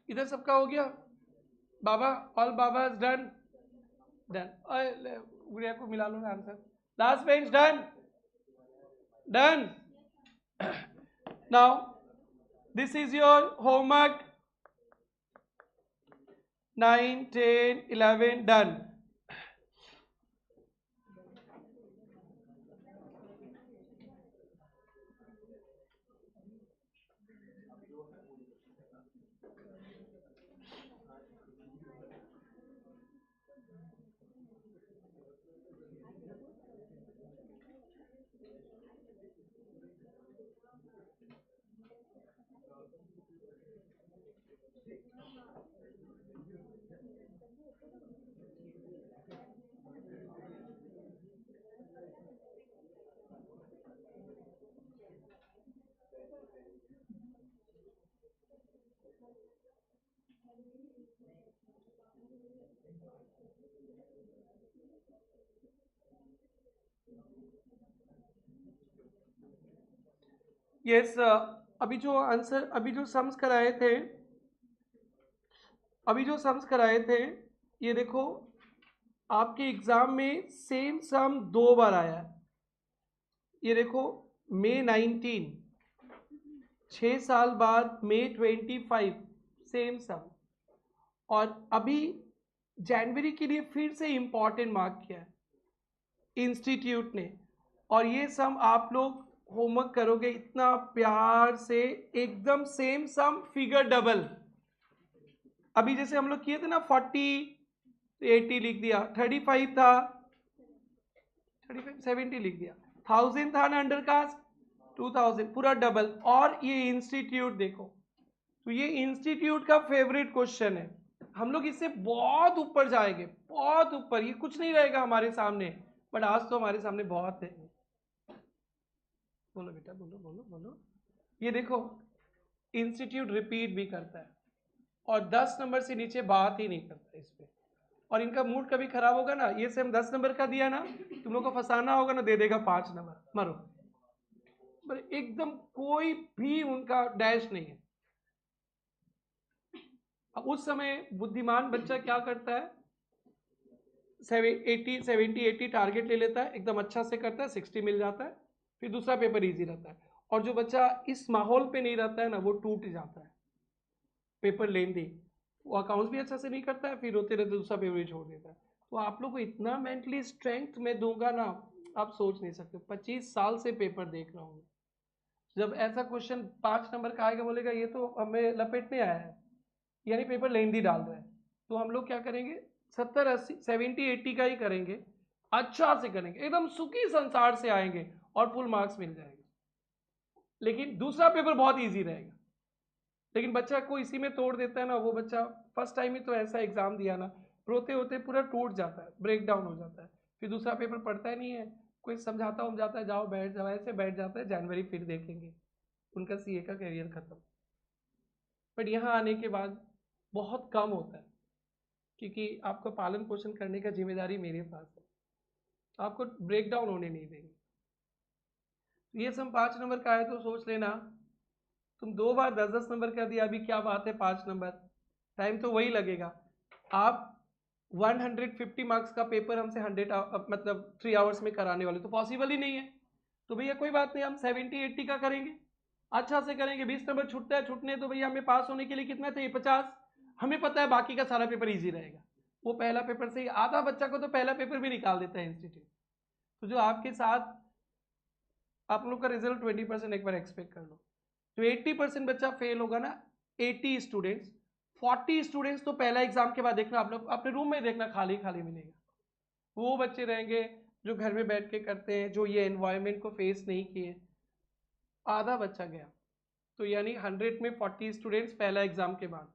इधर सबका हो गया, बाबा, ऑल बाबा डन, डन, गुड़िया को मिला लो ना answer, last bench done, done. Now this is your homework, 9, 10, 11 done. Yes, अभी जो आंसर, अभी जो सम्स कराए थे, ये देखो आपके एग्जाम में सेम सम 2 बार आया है। ये देखो May 19, 6 साल बाद May 25, सेम सम। और अभी जनवरी के लिए फिर से इंपॉर्टेंट मार्क किया है इंस्टीट्यूट ने, और ये सम आप लोग होमवर्क करोगे इतना प्यार से, एकदम सेम सम, फिगर डबल। अभी जैसे हम लोग किए थे ना 40, 80 लिख दिया, 35 था, 35 70 लिख दिया, 1000 था ना अंडर कास्ट, 2000, पूरा डबल। और ये इंस्टीट्यूट देखो, तो ये इंस्टीट्यूट का फेवरेट क्वेश्चन है। हम लोग इससे बहुत ऊपर जाएंगे, बहुत ऊपर, ये कुछ नहीं रहेगा हमारे सामने, बट आज तो हमारे सामने बहुत है। बोलो बेटा, बोलो बोलो बोलो। ये देखो इंस्टीट्यूट रिपीट भी करता है और 10 नंबर से नीचे बात ही नहीं करता इस पे। और इनका मूड कभी खराब होगा ना, ये सेम 10 नंबर का दिया ना, तुम लोग को फंसाना होगा ना, दे देगा 5 नंबर, मरो। एकदम कोई भी उनका डैश नहीं है। अब उस समय बुद्धिमान बच्चा क्या करता है, 70-80 टारगेट ले लेता है, एकदम अच्छा से करता है, 60 मिल जाता है, फिर दूसरा पेपर इजी रहता है। और जो बच्चा इस माहौल पे नहीं रहता है ना, वो टूट जाता है, पेपर लेंदी, वो अकाउंट्स भी अच्छा से नहीं करता है, फिर रोते रहते दूसरा पेपर भी छोड़ देता है। तो आप लोग को इतना मेंटली स्ट्रेंथ मैं दूंगा ना, आप सोच नहीं सकते। 25 साल से पेपर देख रहा हूँ, जब ऐसा क्वेश्चन 5 नंबर का आएगा, बोलेगा ये तो हमें लपेटने आया है, यानी पेपर लेंदी डाल रहा है। तो हम लोग क्या करेंगे, 70-80 70-80 का ही करेंगे, अच्छा से करेंगे, एकदम सुखी संसार से आएंगे और फुल मार्क्स मिल जाएंगे। लेकिन दूसरा पेपर बहुत ईजी रहेगा। लेकिन बच्चा को इसी में तोड़ देता है ना, वो बच्चा फर्स्ट टाइम ही तो ऐसा एग्जाम दिया ना, रोते होते पूरा टूट जाता है, ब्रेक डाउन हो जाता है, फिर दूसरा पेपर पढ़ता ही नहीं है, कोई समझाता है, जाओ बैठ जाओ, ऐसे बैठ जाता है, जनवरी फिर देखेंगे, उनका सीए का करियर खत्म। बट यहाँ आने के बाद बहुत कम होता है, क्योंकि आपको पालन पोषण करने का जिम्मेदारी मेरे पास है, आपको ब्रेक डाउन होने नहीं देंगे। ये सब 5 नंबर का है तो सोच लेना, तुम 2 बार 10-10 नंबर का दिया, अभी क्या बात है 5 नंबर, टाइम तो वही लगेगा। आप 150 मार्क्स का पेपर हमसे 100 मतलब 3 आवर्स में कराने वाले, तो पॉसिबल ही नहीं है। तो भैया कोई बात नहीं, हम 70-80 का करेंगे, अच्छा से करेंगे। 20 नंबर छूटता है, छूटने तो भैया हमें पास होने के लिए कितना चाहिए, 50। हमें पता है बाकी का सारा पेपर ईजी रहेगा, वो पहला पेपर से ही आधा बच्चा को तो पहला पेपर भी निकाल देता है इंस्टीट्यूट। तो जो आपके साथ आप लोग का रिजल्ट 20% एक बार एक्सपेक्ट कर लो। जो 80% बच्चा फेल होगा ना, 80 स्टूडेंट्स, 40 स्टूडेंट्स तो पहला एग्जाम के बाद देखना, आप लोग अपने रूम में देखना, खाली खाली मिलेगा। वो बच्चे रहेंगे जो घर में बैठ के करते हैं, जो ये एनवायरनमेंट को फेस नहीं किए, आधा बच्चा गया। तो यानी 100 में 40 स्टूडेंट्स पहला एग्जाम के बाद,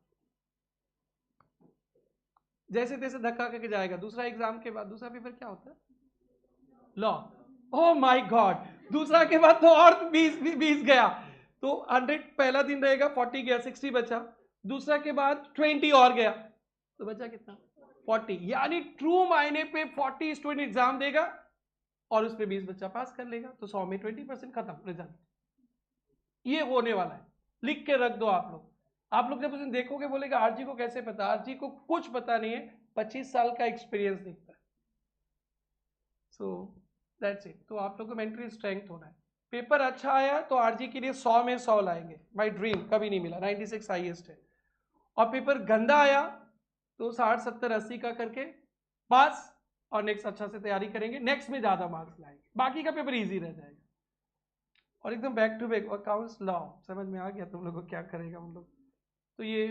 जैसे तैसे धक्का करके जाएगा। दूसरा एग्जाम के बाद दूसरा पेपर क्या होता है, लॉ। ओह माय गॉड, दूसरा के बाद तो और 20 गया, तो 100 पहला दिन रहेगा, 40 गया, 60 बचा। दूसरा के बाद 20 और गया, तो बचा कितना, 40। यानी ट्रू मायने पे 40 स्टूडेंट एग्जाम देगा और उस पर 20 बच्चा पास कर लेगा, तो 100 में 20% खत्म रिजल्ट। ये होने वाला है, लिख के रख दो आप लोग। आप लोग जब उसे देखोगे बोलेगा आरजी को कैसे पता, आरजी को कुछ पता नहीं है, 25 साल का एक्सपीरियंस दिखता है। So that's it. तो आप लोग को मेंटली स्ट्रेंथ होना है। पेपर अच्छा आया तो आरजी के लिए 100 में 100 लाएंगे, माय ड्रीम कभी नहीं मिला, 96 हाईएस्ट है। और पेपर गंदा आया तो 60 70 80 का करके पास, और नेक्स्ट अच्छा से तैयारी करेंगे, नेक्स्ट में ज्यादा मार्क्स लाएंगे, बाकी का पेपर इजी रह जाएगा। और एकदम back to back accounts law. समझ में आ गया तुम लोगों को क्या करेगा हम लोग। तो ये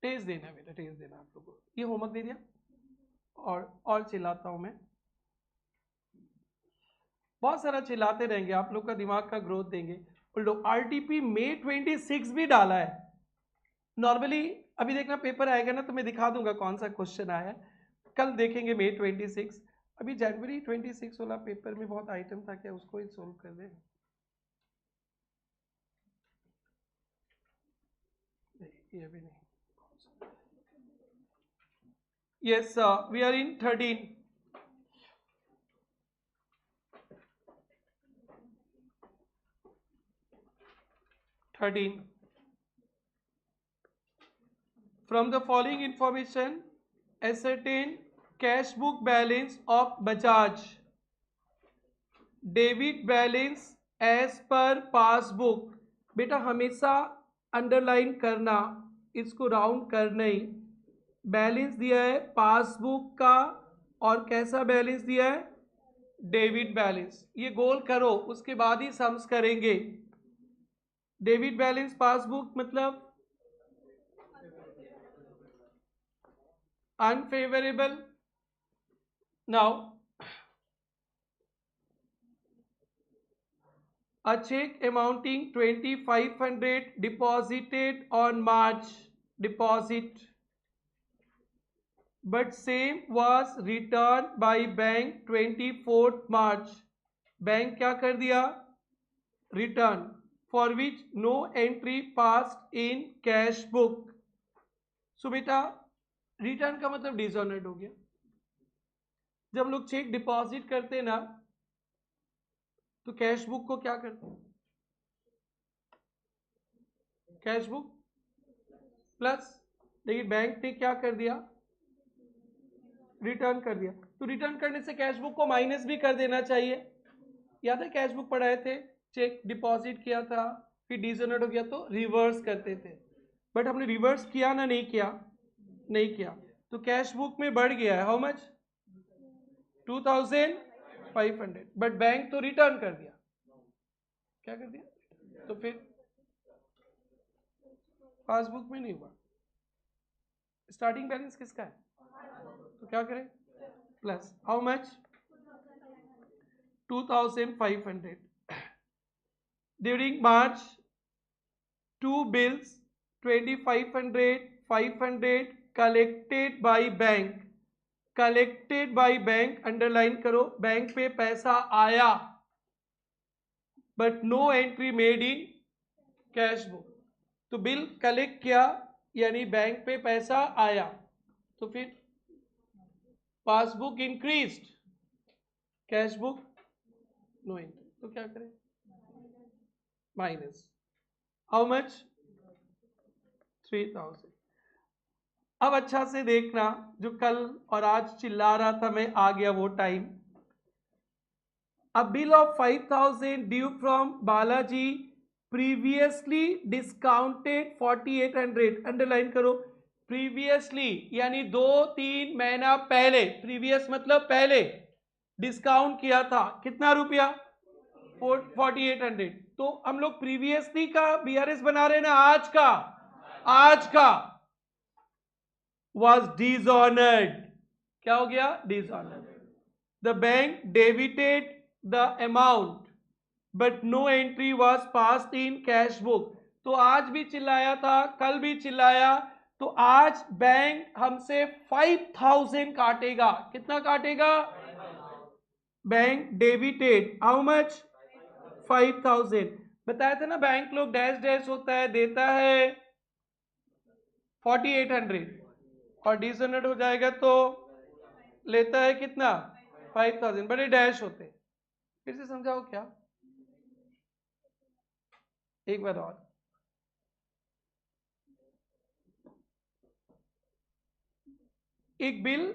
टेस्ट देना बेटा, टेस्ट देना आप लोगों को। ये होमवर्क दे दिया और चिल्लाता हूं मैं, बहुत सारा चिल्लाते रहेंगे, आप लोग का दिमाग का ग्रोथ देंगे। आरटीपी May 26 भी डाला है नॉर्मली। अभी देखना पेपर आएगा ना तो मैं दिखा दूंगा कौन सा क्वेश्चन आया है, कल देखेंगे May 26। अभी जनवरी 26 वाला पेपर में बहुत आइटम था, क्या उसको ही सोल्व कर दे। ये भी नहीं। Yes we are in 13। From the following information, ascertain cash book balance of Bajaj. Debit balance as per passbook. बेटा हमेशा अंडरलाइन करना, इसको राउंड करना ही। बैलेंस दिया है पासबुक का, और कैसा बैलेंस दिया है? Debit balance. ये गोल करो, उसके बाद ही सम्स करेंगे। डेबिट बैलेंस पासबुक मतलब unfavorable. Now a check amounting 2500 deposited on March deposit, but same was returned by bank 24th March. Bank क्या कर दिया? Return, for which no entry passed in cash book. So बेटा return का मतलब dishonoured हो गया। जब हम लोग चेक डिपॉजिट करते ना तो कैश बुक को क्या करते हैं? कैश बुक प्लस, लेकिन बैंक ने क्या कर दिया? रिटर्न कर दिया। तो रिटर्न करने से कैश बुक को माइनस भी कर देना चाहिए। याद है कैश बुक पढ़ाए थे, चेक डिपॉजिट किया था फिर डिसऑनर्ड हो गया तो रिवर्स करते थे, बट हमने रिवर्स किया ना? नहीं किया, नहीं किया। तो कैश बुक में बढ़ गया है हाउ मच? 2500, बट बैंक तो रिटर्न कर दिया। क्या कर दिया? तो फिर पासबुक में नहीं हुआ। स्टार्टिंग बैलेंस किसका है? तो क्या करें? Plus how much? 2500। During March 2 bills 2500 500 collected by bank. Collected by bank underline करो, बैंक पे पैसा आया but no entry made in cash book. तो बिल कलेक्ट किया यानी बैंक पे पैसा आया, तो फिर passbook increased, cash book no entry, तो क्या करें? Minus how much? 3000। अब अच्छा से देखना, जो कल और आज चिल्ला रहा था मैं, आ गया वो time. A bill of 5000 due from Balaji, previously discounted 4800। Underline करो, प्रीवियसली यानी 2-3 महीना पहले, प्रीवियस मतलब पहले, डिस्काउंट किया था कितना रुपया? 4800। तो हम लोग प्रीवियसली का बीआरएस बना रहे ना, आज का, आज का was dishonored। क्या हो गया? dishonored। The bank debited the amount but no entry was passed in cash book। तो आज भी चिल्लाया था, कल भी चिल्लाया, तो आज बैंक हमसे 5000 काटेगा। कितना काटेगा? Bank debited how much? 5000। बताया था ना बैंक लोग डैश डैश होता है, देता है 4800 और डिसऑनर्ड हो जाएगा तो लेता है कितना? 5000। बड़े डैश होते। फिर से समझाओ क्या? एक बार और। एक बिल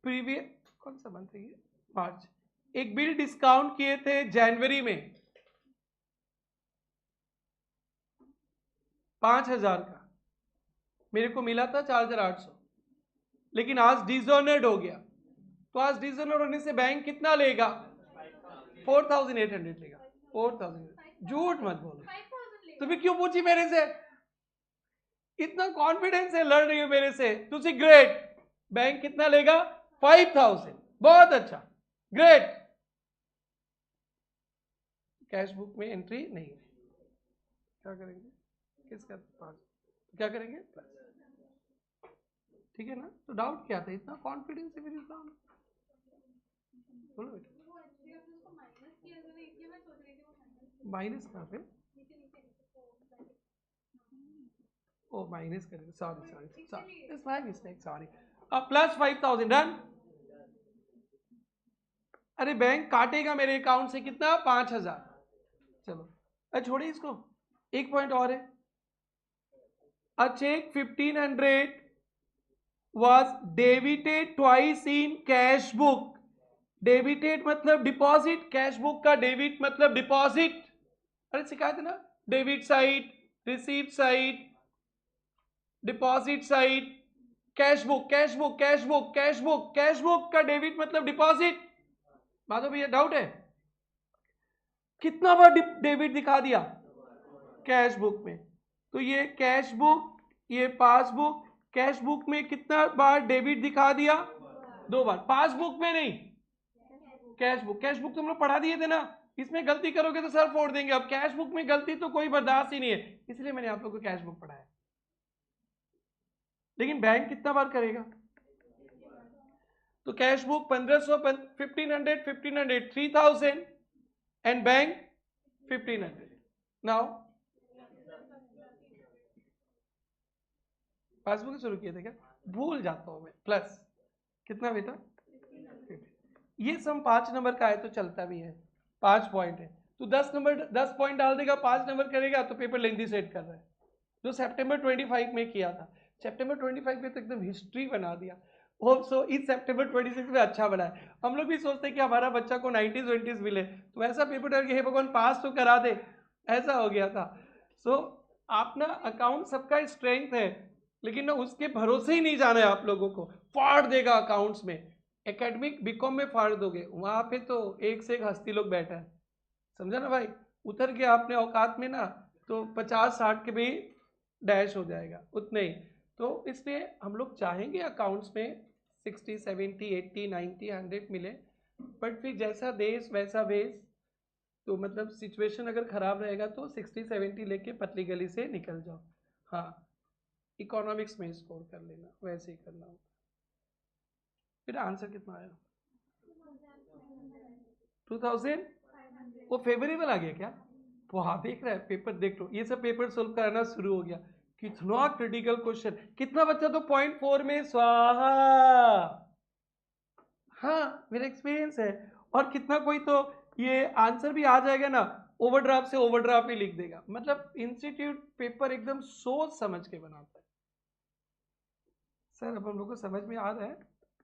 प्रीवियस, कौन सा मंथ है ये? मार्च। एक बिल डिस्काउंट किए थे जनवरी में 5000 का, मेरे को मिला था 4800, लेकिन आज डिसऑनर्ड हो गया। तो आज डिसऑनर्ड होने से बैंक कितना लेगा? 4800 लेगा, 4000। झूठ मत बोलो, तुम्हें क्यों पूछी मेरे से? इतना कॉन्फिडेंस है, लड़ रही हो मेरे से, तुझे ग्रेट। बैंक कितना लेगा? 5000, बहुत अच्छा, ग्रेट। कैश बुक में एंट्री नहीं, क्या करेंगे? किसका 5? क्या करेंगे? ठीक है ना? तो डाउट क्या था? इतना कॉन्फिडेंस है मेरे सामने, बोलो बेटा। माइनस कहाँ पे? ओ माइनस करेंगे, sorry, it's my mistake, sorry. अब प्लस 5000 डन। अरे बैंक काटेगा मेरे अकाउंट से कितना? 5000। चलो अरे छोड़िए इसको, एक पॉइंट और है। A cheque 1500 was debited twice in cash book। Debited मतलब डिपॉजिट, कैश बुक का डेबिट मतलब डिपॉजिट। अरे सिखाए थे ना, debit side, receipt side, deposit side, cash book, cash book, cash book, cash book, cash book का डेबिट मतलब deposit. Madhav भैया डाउट है? कितना बार डेबिट दिखा दिया कैश बुक में? तो ये कैश बुक, ये पासबुक, कैश बुक में कितना बार डेबिट दिखा दिया? 2 बार। पासबुक में नहीं, कैश बुक। कैश बुक तुम लोग पढ़ा दिए थे ना, इसमें गलती करोगे तो सर फोड़ देंगे। अब कैश बुक में गलती तो कोई बर्दाश्त ही नहीं है, इसलिए मैंने आप लोग को कैश बुक पढ़ाया। लेकिन बैंक कितना बार करेगा? तो cash book 1500, 1500, 1500, 3000 and bank 1500। Now passbook शुरू किए थे क्या? भूल जाता हूं मैं। प्लस कितना बेटा? ये सम 5 नंबर का है तो चलता भी है, 5 पॉइंट है तो 10 नंबर, 10 पॉइंट डाल देगा, 5 नंबर करेगा तो पेपर लेंथी सेट कर रहा है। जो सितंबर 25 में किया था, सितंबर 25 में तो एकदम हिस्ट्री बना दिया। होप सो इस सितंबर 26 में अच्छा बना है। हम लोग भी सोचते हैं कि हमारा बच्चा को 90s 20s मिले, तो ऐसा पेपर डाल के हे भगवान पास तो करा दे, ऐसा हो गया था। सो आप ना अकाउंट सबका स्ट्रेंथ है, लेकिन ना उसके भरोसे ही नहीं जाना है आप लोगों को। फाड़ देगा अकाउंट्स में, एकेडमिक बीकॉम में फाड़ दोगे, वहां पे तो एक से एक हस्ती लोग बैठा है, समझा ना भाई? उतर के आपने औकात में ना तो 50-60 के भी डैश हो जाएगा, उतने ही। तो इसलिए हम लोग चाहेंगे अकाउंट्स में 60, 70, 80, 90, 100 मिले, बट फिर जैसा देश वैसा भेस। तो मतलब सिचुएशन अगर खराब रहेगा तो 60, 70 लेके पतली गली से निकल जाओ। हाँ, इकोनॉमिक्स में स्कोर कर लेना, वैसे ही करना होगा। फिर आंसर कितना आया? 2000। वो फेवरेबल आ गया क्या? वहां देख रहा है पेपर, देख लो ये सब पेपर सोल्व करना शुरू हो गया। कितना क्रिटिकल क्वेश्चन, कितना बच्चा तो 0.4 में स्वाहा। हाँ मेरा एक्सपीरियंस है। और कितना कोई तो ये आंसर भी आ जाएगा ना, ओवरड्राफ्ट से ओवरड्राफ्ट ही लिख देगा। मतलब इंस्टीट्यूट पेपर एकदम सोच समझ के बनाता है। सर अब हम लोग को समझ में आ रहा है,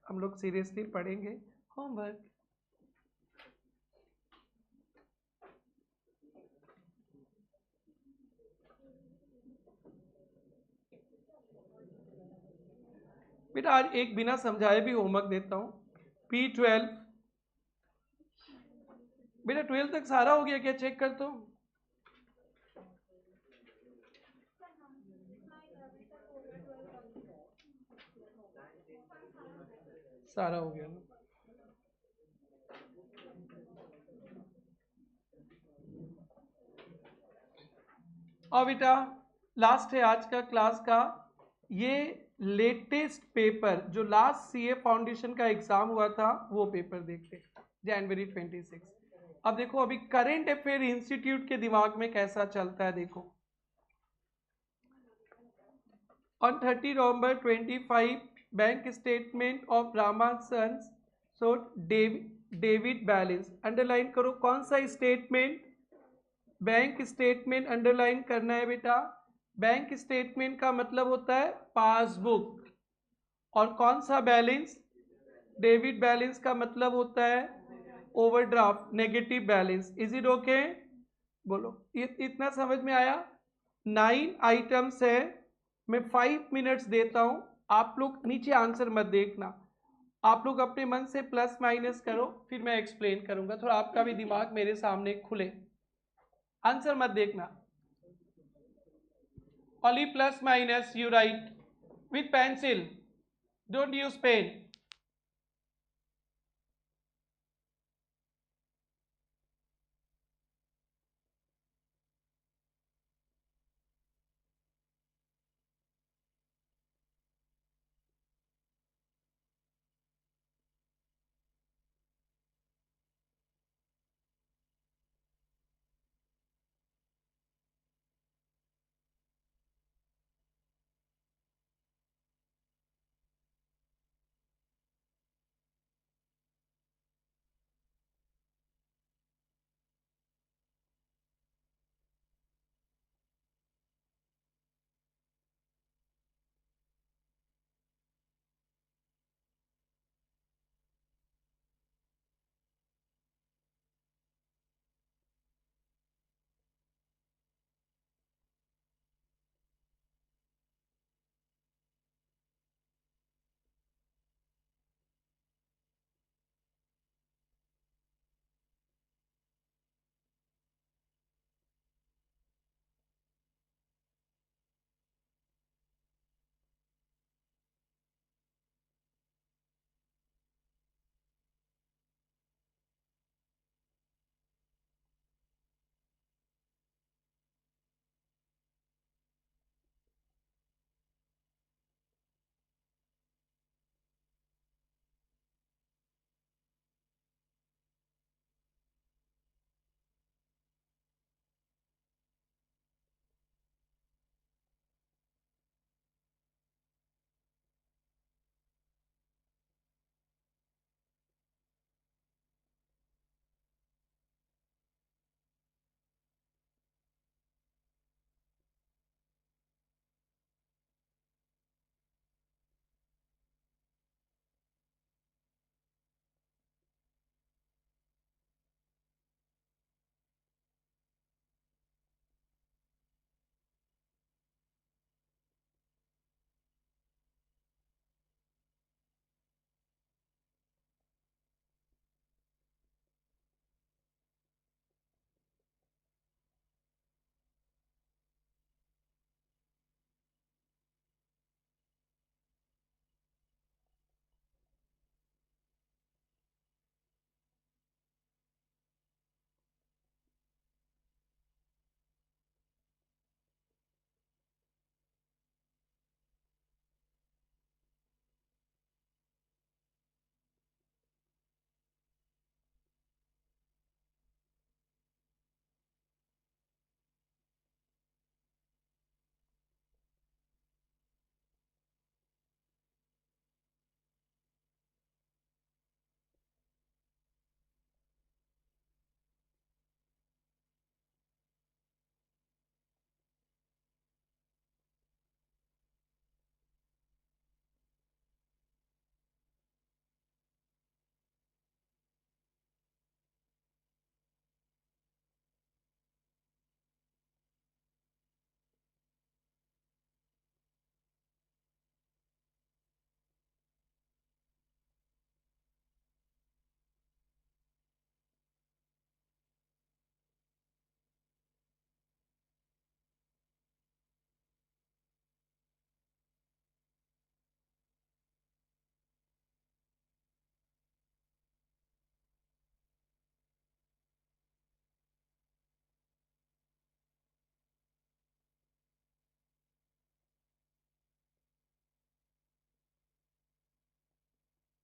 हम लोग सीरियसली पढ़ेंगे। होमवर्क बेटा, आज एक बिना समझाए भी होमवर्क देता हूँ। P12 बेटा, 12 तक सारा हो गया क्या? चेक कर तो। सारा हो गया ना? और बेटा लास्ट है आज का क्लास का, ये लेटेस्ट पेपर जो लास्ट सीए फाउंडेशन का एग्जाम हुआ था वो पेपर देखते, जनवरी 26। अब देखो अभी करंट अफेयर इंस्टीट्यूट के दिमाग में कैसा चलता है। देखो on 30 November 25 bank statement of Rama sons so debit balance. Underline करो कौन सा स्टेटमेंट? बैंक स्टेटमेंट अंडरलाइन करना है बेटा। बैंक स्टेटमेंट का मतलब होता है पासबुक। और कौन सा बैलेंस? डेबिट बैलेंस का मतलब होता है overdraft, negative balance. Is it okay? बोलो इतना समझ में आया? 9 आइटम्स है, मैं 5 मिनट्स देता हूं, आप लोग नीचे आंसर मत देखना। आप लोग अपने मन से प्लस माइनस करो, फिर मैं एक्सप्लेन करूंगा, थोड़ा आपका भी दिमाग मेरे सामने खुले। आंसर मत देखना, only plus minus you write with pencil, don't use pen.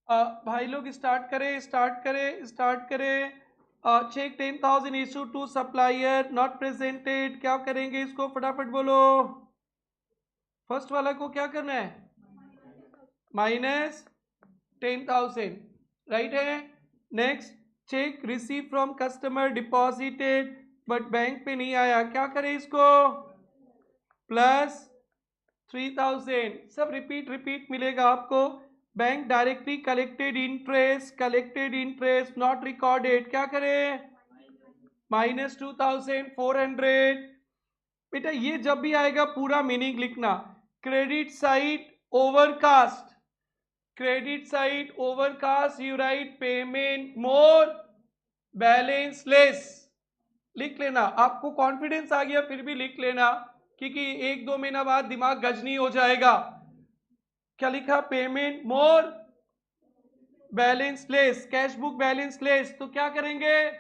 भाई लोग स्टार्ट करें, स्टार्ट करें, स्टार्ट करें। Cheque 10,000 issue to supplier not presented, क्या करेंगे इसको फटाफट बोलो। फर्स्ट वाला को क्या करना है, माइनस 10,000, राइट है। Next, check receive from customer deposited but bank पे नहीं आया, क्या करें इसको, प्लस 3,000। सब रिपीट रिपीट मिलेगा आपको। Bank directly collected interest not recorded, क्या करें, माइनस 2,400। बेटा ये जब भी आएगा पूरा मीनिंग लिखना। Credit side overcast, credit side overcast you right payment more balance less. लिख लेना, आपको कॉन्फिडेंस आ गया फिर भी लिख लेना, क्योंकि 1-2 महीना बाद दिमाग गजनी हो जाएगा। क्या लिखा? Payment more balance less, cash book balance less, तो क्या करेंगे?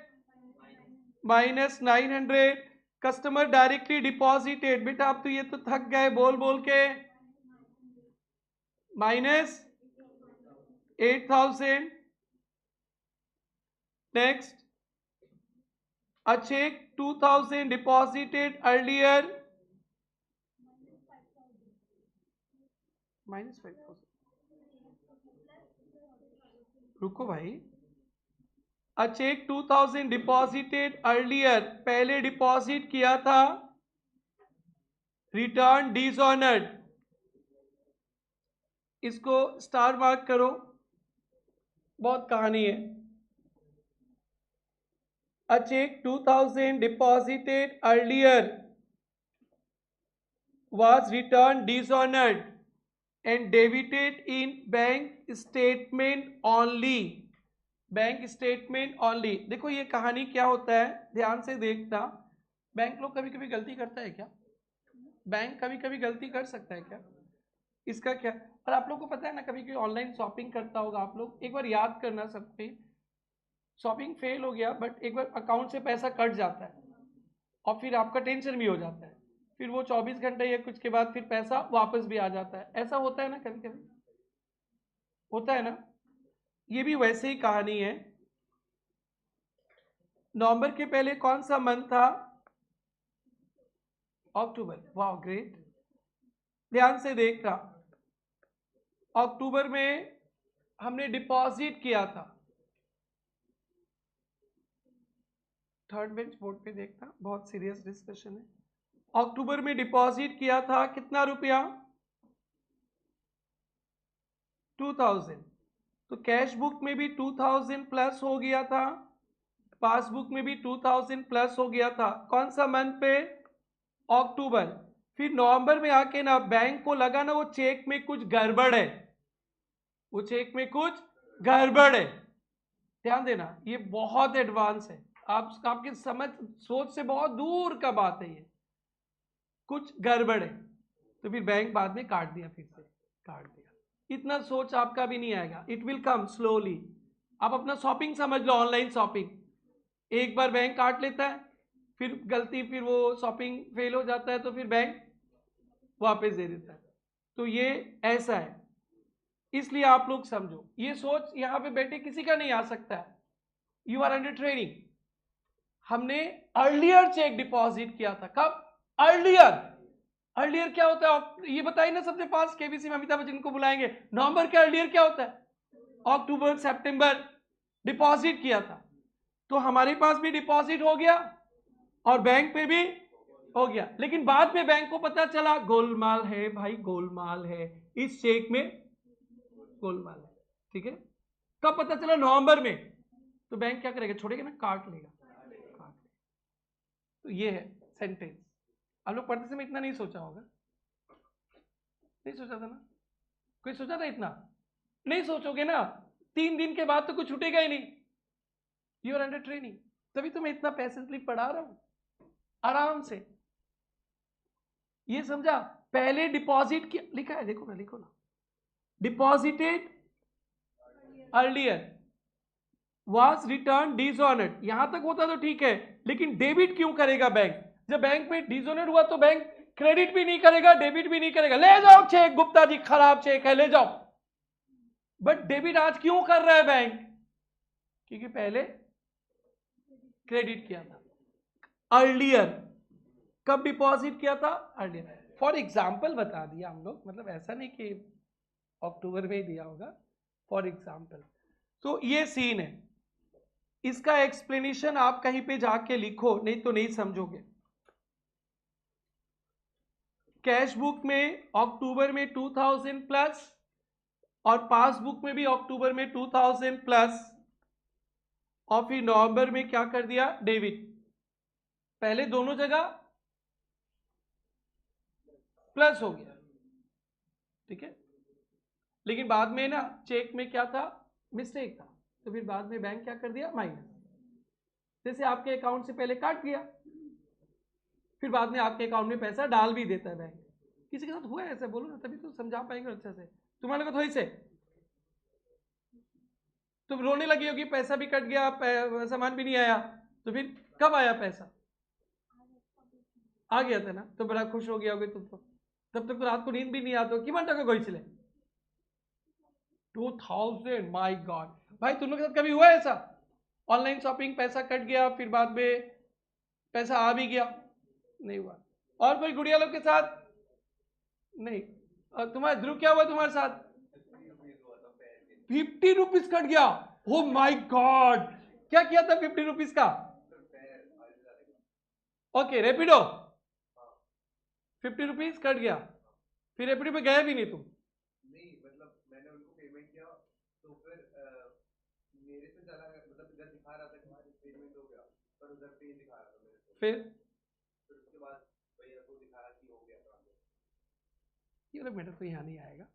-900। कस्टमर डायरेक्टली डिपॉजिटेड, बेटा आप तो ये तो थक गए बोल बोल के, -8,000। Next, a check 2,000 deposited earlier, -5,000। रुको भाई, a check 2,000 deposited earlier, पहले डिपॉजिट किया था, रिटर्न डिसऑनर्ड, इसको स्टार मार्क करो, बहुत कहानी है। A check 2,000 deposited earlier was returned dishonored and debited in bank statement only, bank statement only. देखो ये कहानी क्या होता है, ध्यान से देखना। बैंक लोग कभी कभी गलती करता है क्या? बैंक कभी कभी गलती कर सकता है क्या? इसका क्या? और आप लोग को पता है ना, कभी कभी ऑनलाइन शॉपिंग करता होगा आप लोग, एक बार याद करना सब पे, शॉपिंग फेल हो गया बट एक बार अकाउंट से पैसा कट जाता है और फिर आपका टेंशन भी हो जाता है, फिर वो 24 घंटे या कुछ के बाद फिर पैसा वापस भी आ जाता है। ऐसा होता है ना, कभी कभी होता है ना। ये भी वैसे ही कहानी है। नवंबर के पहले कौन सा मंथ था? अक्टूबर। वाह ग्रेट, ध्यान से देखना। अक्टूबर में हमने डिपॉजिट किया था, थर्ड बेंच बोर्ड पे देखना, बहुत सीरियस डिस्कशन है। अक्टूबर में डिपॉजिट किया था कितना रुपया? 2,000। तो कैश बुक में भी 2,000 प्लस हो गया था, पासबुक में भी 2,000 प्लस हो गया था। कौन सा मंथ पे? अक्टूबर। फिर नवंबर में आके ना बैंक को लगा ना वो चेक में कुछ गड़बड़ है, वो चेक में कुछ गड़बड़ है। ध्यान देना, ये बहुत एडवांस है, आपकी समझ सोच से बहुत दूर का बात है, ये कुछ गड़बड़ है। तो फिर बैंक बाद में काट दिया, फिर से काट दिया। इतना सोच आपका भी नहीं आएगा, इट विल कम स्लोली। आप अपना शॉपिंग समझ लो, ऑनलाइन शॉपिंग, एक बार बैंक काट लेता है, फिर गलती, फिर वो शॉपिंग फेल हो जाता है तो फिर बैंक वापस दे देता है। तो ये ऐसा है, इसलिए आप लोग समझो, ये सोच यहां पे बैठे किसी का नहीं आ सकता है। You are under training. हमने अर्लियर चेक डिपॉजिट किया था, कब? अर्लियर। अर्लियर क्या होता है ये बताइए ना सबसे फास्ट, केबीसी में अमिताभ बच्चन को बुलाएंगे। नवंबर के अर्लियर क्या होता है? अक्टूबर सितंबर डिपॉजिट किया था, तो हमारे पास भी डिपॉजिट हो गया और बैंक पे भी हो गया। लेकिन बाद में बैंक को पता चला गोलमाल है भाई, गोलमाल है, इस चेक में गोलमाल है। ठीक है, कब पता चला? नवंबर में। तो बैंक क्या करेगा? छोड़ेगा ना, काट लेगा, काट। तो ये है सेंटेंस। आप लोग पढ़ते समय इतना नहीं सोचा होगा, नहीं सोचा था ना? कोई सोचा था इतना? नहीं सोचोगे ना, 3 दिन के बाद तो कुछ छूटेगा ही नहीं। यू आर अंडर ट्रेनिंग, तभी तो मैं इतना पैसेंटली पढ़ा रहा हूं, आराम से। ये समझा? पहले डिपॉजिट किया, लिखा है देखो ना, लिखो ना, deposited earlier was written dishonoured. यहां तक होता तो ठीक है, लेकिन डेबिट क्यों करेगा बैंक? जब बैंक पे डिसऑनर्ड हुआ तो बैंक क्रेडिट भी नहीं करेगा, डेबिट भी नहीं करेगा। ले जाओ चेक, गुप्ता जी खराब चेक है, ले जाओ। बट डेबिट आज क्यों कर रहा है बैंक? क्योंकि पहले क्रेडिट किया था। अर्लियर कब डिपॉजिट किया था? अर्लियर। फॉर एग्जाम्पल बता दिया हम लोग, मतलब ऐसा नहीं कि अक्टूबर में ही दिया होगा, फॉर एग्जाम्पल। तो ये सीन है, इसका एक्सप्लेनेशन आप कहीं पे जाके लिखो, नहीं तो नहीं समझोगे। कैश बुक में अक्टूबर में 2,000 प्लस और पासबुक में भी अक्टूबर में 2,000 प्लस, और फिर नवंबर में क्या कर दिया? डेबिट। पहले दोनों जगह प्लस हो गया, ठीक है। लेकिन बाद में ना चेक में क्या था, मिस्टेक था, तो फिर बाद में बैंक क्या कर दिया, माइनस। जैसे आपके अकाउंट से पहले काट दिया, फिर बाद में आपके अकाउंट में पैसा डाल भी देता है बैंक। किसी के साथ हुआ है ऐसा, बोलो ना, तभी तो समझा पाएंगे अच्छे से। तुम्हारे को थोड़ी से तुम रोने लगी होगी, पैसा भी कट गया, सामान भी नहीं आया, तो फिर कब आया पैसा, आ गया था ना, तो बड़ा खुश हो गया होगे तुम तो। तब तक तो रात को नींद भी नहीं आता, किमान टका गई 2000, माय गॉड। भाई तुम लोग के साथ कभी हुआ है ऐसा, ऑनलाइन शॉपिंग पैसा कट गया, फिर बाद में पैसा आ भी गया? नहीं हुआ। और कोई गुड़िया लोग के साथ नहीं? तुम्हारे ध्रुव क्या हुआ तुम्हारे साथ? 50 रुपीज कट गया, ओ माय गॉड। क्या किया था 50 रुपीज का? ओके, रेपिडो 50 रुपीज कट गया, फिर रेपिडो पे गए भी नहीं तुम? नहीं, मतलब मैंने उनको पेमेंट किया, तो फिर मेरे से चला गया, मतलब इधर दिखा रहा था कि हमारी पेमेंट हो गया, पर उधर पे दिखा रहा था मेरे को। फिर उसके बाद भैया को दिखाया कि हो गया था। ये वाला मैटर तो यहाँ नहीं आएगा,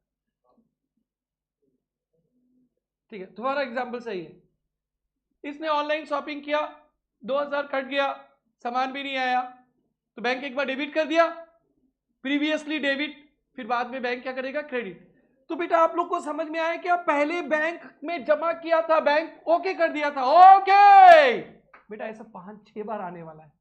ठीक है, तुम्हारा एग्जाम्पल सही है। इसने ऑनलाइन शॉपिंग किया, 2000 कट गया, सामान भी नहीं आया, तो बैंक एक बार डेबिट कर दिया, प्रीवियसली डेबिट, फिर बाद में बैंक क्या करेगा, क्रेडिट। तो बेटा आप लोग को समझ में आया क्या, पहले बैंक में जमा किया था, बैंक ओके कर दिया था, ओके बेटा, ऐसा 5-6 बार आने वाला है,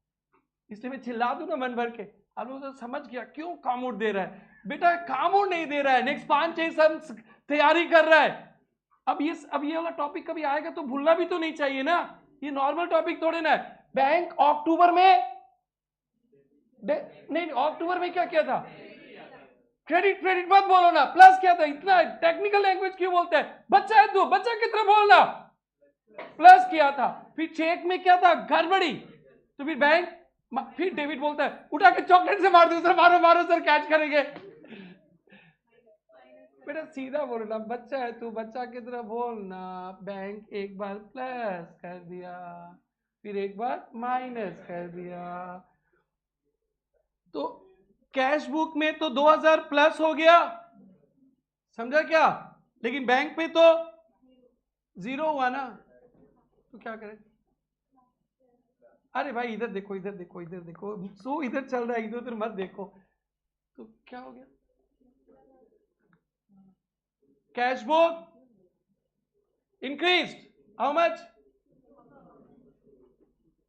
इसलिए मैं चिल्ला दूं ना मन भर के, आप लोग तो समझ गया क्यों कामोड दे रहा है। बेटा कामोड नहीं दे रहा है, नेक्स्ट 5-6 साल तैयारी कर रहा है। अब ये वाला टॉपिक कभी आएगा तो भूलना भी तो नहीं चाहिए ना, ये नॉर्मल टॉपिक थोड़े ना है। बैंक अक्टूबर में नहीं, अक्टूबर में क्या किया था, क्रेडिट, क्रेडिट मत बोलो ना, प्लस क्या था, इतना टेक्निकल लैंग्वेज क्यों बोलते हैं, बच्चा है तू, बच्चा की तरह बोलना, प्लस किया था, फिर चेक में क्या था, गड़बड़ी, तो फिर बैंक, फिर डेबिट बोलता है, उठा के चॉकलेट से मार दो सर, मारो मारो सर, कैच करेंगे। बेटा सीधा बोलना, बच्चा है तू, बच्चा की तरह बोलना, बैंक एक बार प्लस कर दिया, फिर एक बार माइनस कर दिया, तो कैश बुक में तो 2000 प्लस हो गया, समझा क्या, लेकिन बैंक पे तो 0 हुआ ना, तो क्या करें? अरे भाई इधर देखो, इधर देखो, इधर देखो, सो इधर चल रहा है, इधर उधर मत देखो, तो क्या हो गया, cash book increase how much,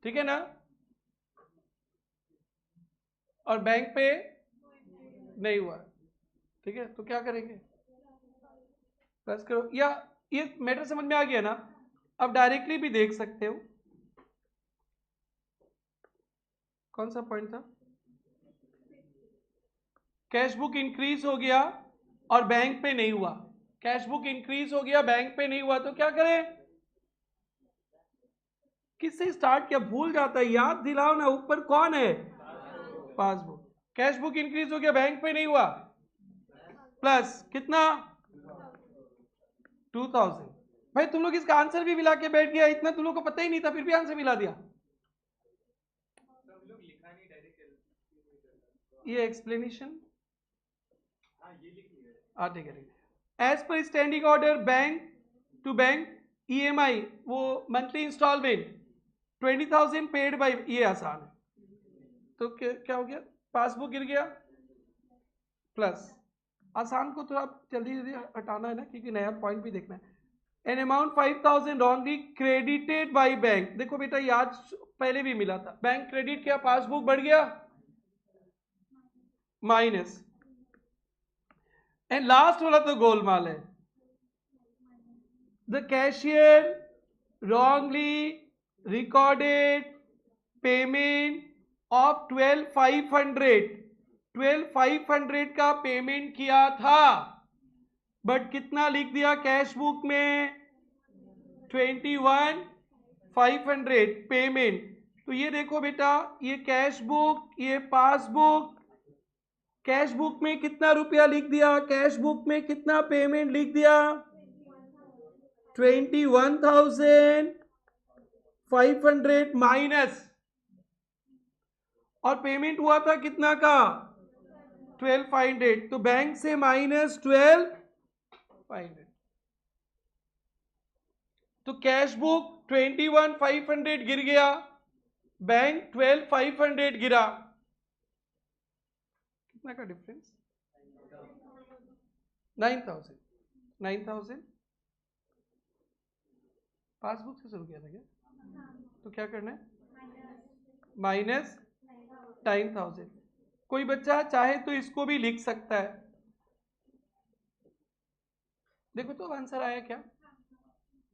ठीक है ना, और बैंक पे नहीं हुआ, ठीक है, तो क्या करेंगे, प्लस करो, या ये मैटर समझ में आ गया ना। अब डायरेक्टली भी देख सकते हो, कौन सा पॉइंट था, कैश बुक इंक्रीज हो गया और बैंक पे नहीं हुआ, कैश बुक इंक्रीज हो गया, बैंक पे नहीं हुआ, तो क्या करें, किससे स्टार्ट किया, भूल जाता है, याद दिलाओ ना, ऊपर कौन है, पासबुक, कैश बुक इंक्रीज हो गया, बैंक पे नहीं हुआ, प्लस कितना, 2000। भाई तुम लोग इसका आंसर भी मिला के बैठ गया, इतना तुम लोग को पता ही नहीं था, फिर भी आंसर मिला दिया, ये एक्सप्लेनेशन, ठीक है, as per standing order bank to bank EMI, वो मंथली इंस्टॉलमेंट 20,000 पेड बाई, ये आसान है, तो क्या हो गया, पासबुक गिर गया, प्लस, आसान को थोड़ा जल्दी जल्दी हटाना है ना, क्योंकि नया पॉइंट भी देखना है, an amount 5,000 wrongly credited by bank, देखो बेटा ये आज पहले भी मिला था, बैंक क्रेडिट किया, पासबुक बढ़ गया, माइनस, एंड लास्ट वाला तो गोलमाल है, the cashier wrongly recorded payment of 12,500 का पेमेंट किया था, बट कितना लिख दिया कैश बुक में, 21,500 पेमेंट। तो ये देखो बेटा, ये कैश बुक, ये पासबुक, कैश बुक में कितना रुपया लिख दिया, कैश बुक में कितना पेमेंट लिख दिया, 21,500 माइनस, और पेमेंट हुआ था कितना का, 12,500, तो बैंक से माइनस 12 500। तो कैश बुक 21,500 गिर गया, बैंक 12,500 गिरा, कितना का डिफरेंस? 9,000। 9,000 पासबुक से शुरू किया था क्या? तो क्या करना है? माइनस 9,000। कोई बच्चा चाहे तो इसको भी लिख सकता है। देखो तो आंसर आया क्या?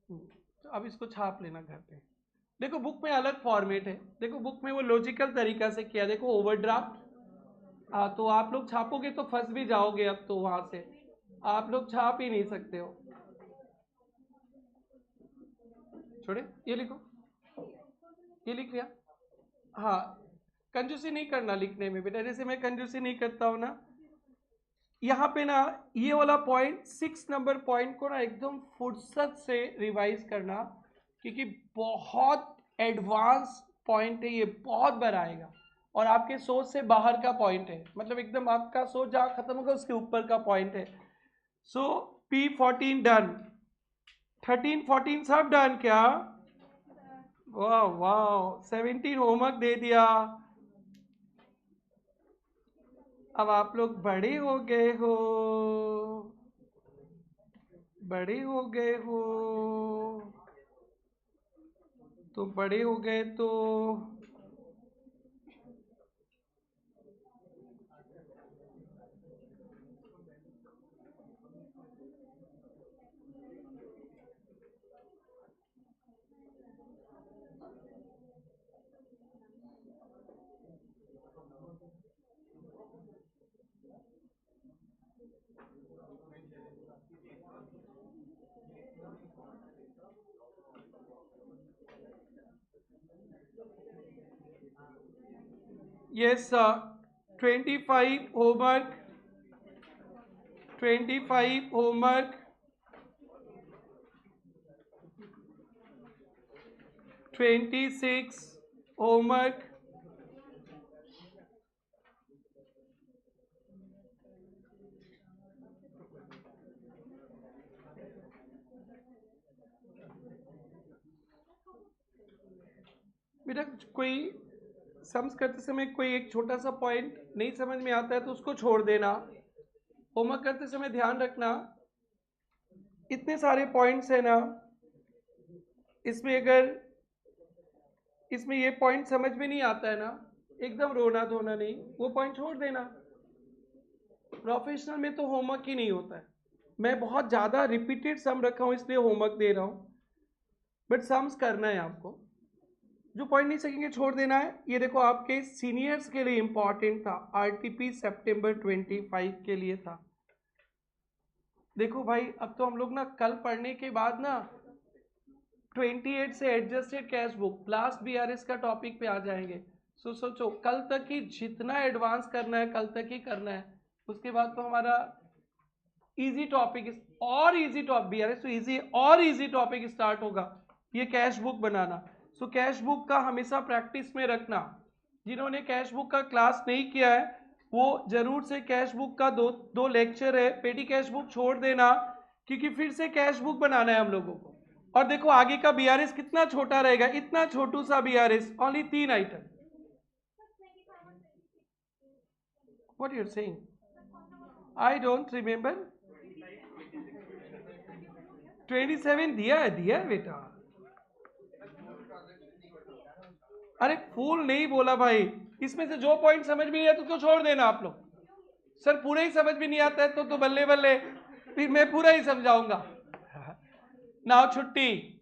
तो अब इसको छाप लेना घर पे। देखो बुक में अलग फॉर्मेट है, देखो बुक में वो लॉजिकल तरीका से किया। देखो ओवरड्राफ्ट, तो आप लोग छापोगे तो फंस भी जाओगे। अब तो वहां से आप लोग छाप ही नहीं सकते हो। छोड़े, ये लिखो, ये लिख लिया। हाँ, कंजूसी नहीं करना लिखने में बेटा, जैसे मैं कंजूसी नहीं करता हूं ना। यहाँ पे ना ये वाला पॉइंट 6 नंबर पॉइंट को ना एकदम फुर्सत से रिवाइज करना, क्योंकि बहुत एडवांस पॉइंट है ये, बहुत बार आएगा और आपके सोच से बाहर का पॉइंट है। मतलब एकदम आपका सोच जहाँ खत्म होगा उसके ऊपर का पॉइंट है। सो P14 डन, 13 14 सब डन क्या? वाह वाह, 17 होमवर्क दे दिया। अब आप लोग बड़े हो गए हो, बड़े हो गए हो। तो बड़े हो गए तो yes, 25 homework, 25 homework, 26 homework, बेटा कोई सम्स करते समय कोई एक छोटा सा पॉइंट नहीं समझ में आता है तो उसको छोड़ देना। होमवर्क करते समय ध्यान रखना, इतने सारे पॉइंट्स है ना, इसमें अगर इसमें ये पॉइंट समझ में नहीं आता है ना, एकदम रोना धोना नहीं, वो पॉइंट छोड़ देना। प्रोफेशनल में तो होमवर्क ही नहीं होता है। मैं बहुत ज़्यादा रिपीटेड सम रखा हूँ इसलिए होमवर्क दे रहा हूँ, बट सम्स करना है आपको। जो पॉइंट नहीं सकेंगे छोड़ देना है। ये देखो आपके सीनियर्स के लिए इंपॉर्टेंट था, आरटीपी सितंबर 25 के लिए था। देखो भाई अब तो हम लोग ना कल पढ़ने के बाद ना 28 से adjusted cash book last BRS का टॉपिक पे आ जाएंगे। सो सोचो कल तक ही जितना एडवांस करना है कल तक ही करना है, उसके बाद तो हमारा इजी टॉपिक और इजी टॉपिक, बीआरएस तो इजी और इजी टॉपिक स्टार्ट होगा, ये कैश बुक बनाना। सो कैश बुक का हमेशा प्रैक्टिस में रखना। जिन्होंने कैश बुक का क्लास नहीं किया है वो जरूर से कैश बुक का दो लेक्चर है, पेटी कैश बुक छोड़ देना, क्योंकि फिर से कैश बुक बनाना है हम लोगों को। और देखो आगे का बीआरएस कितना छोटा रहेगा, इतना छोटू सा BRS, only 3 item. What you are saying? I don't remember. 27 दिया है बेटा। अरे फूल नहीं बोला भाई, इसमें से जो पॉइंट समझ में नहीं आता उसको छोड़ देना आप लोग। सर पूरा ही समझ में नहीं आता है तो बल्ले बल्ले, फिर मैं पूरा ही समझाऊंगा। नाउ छुट्टी।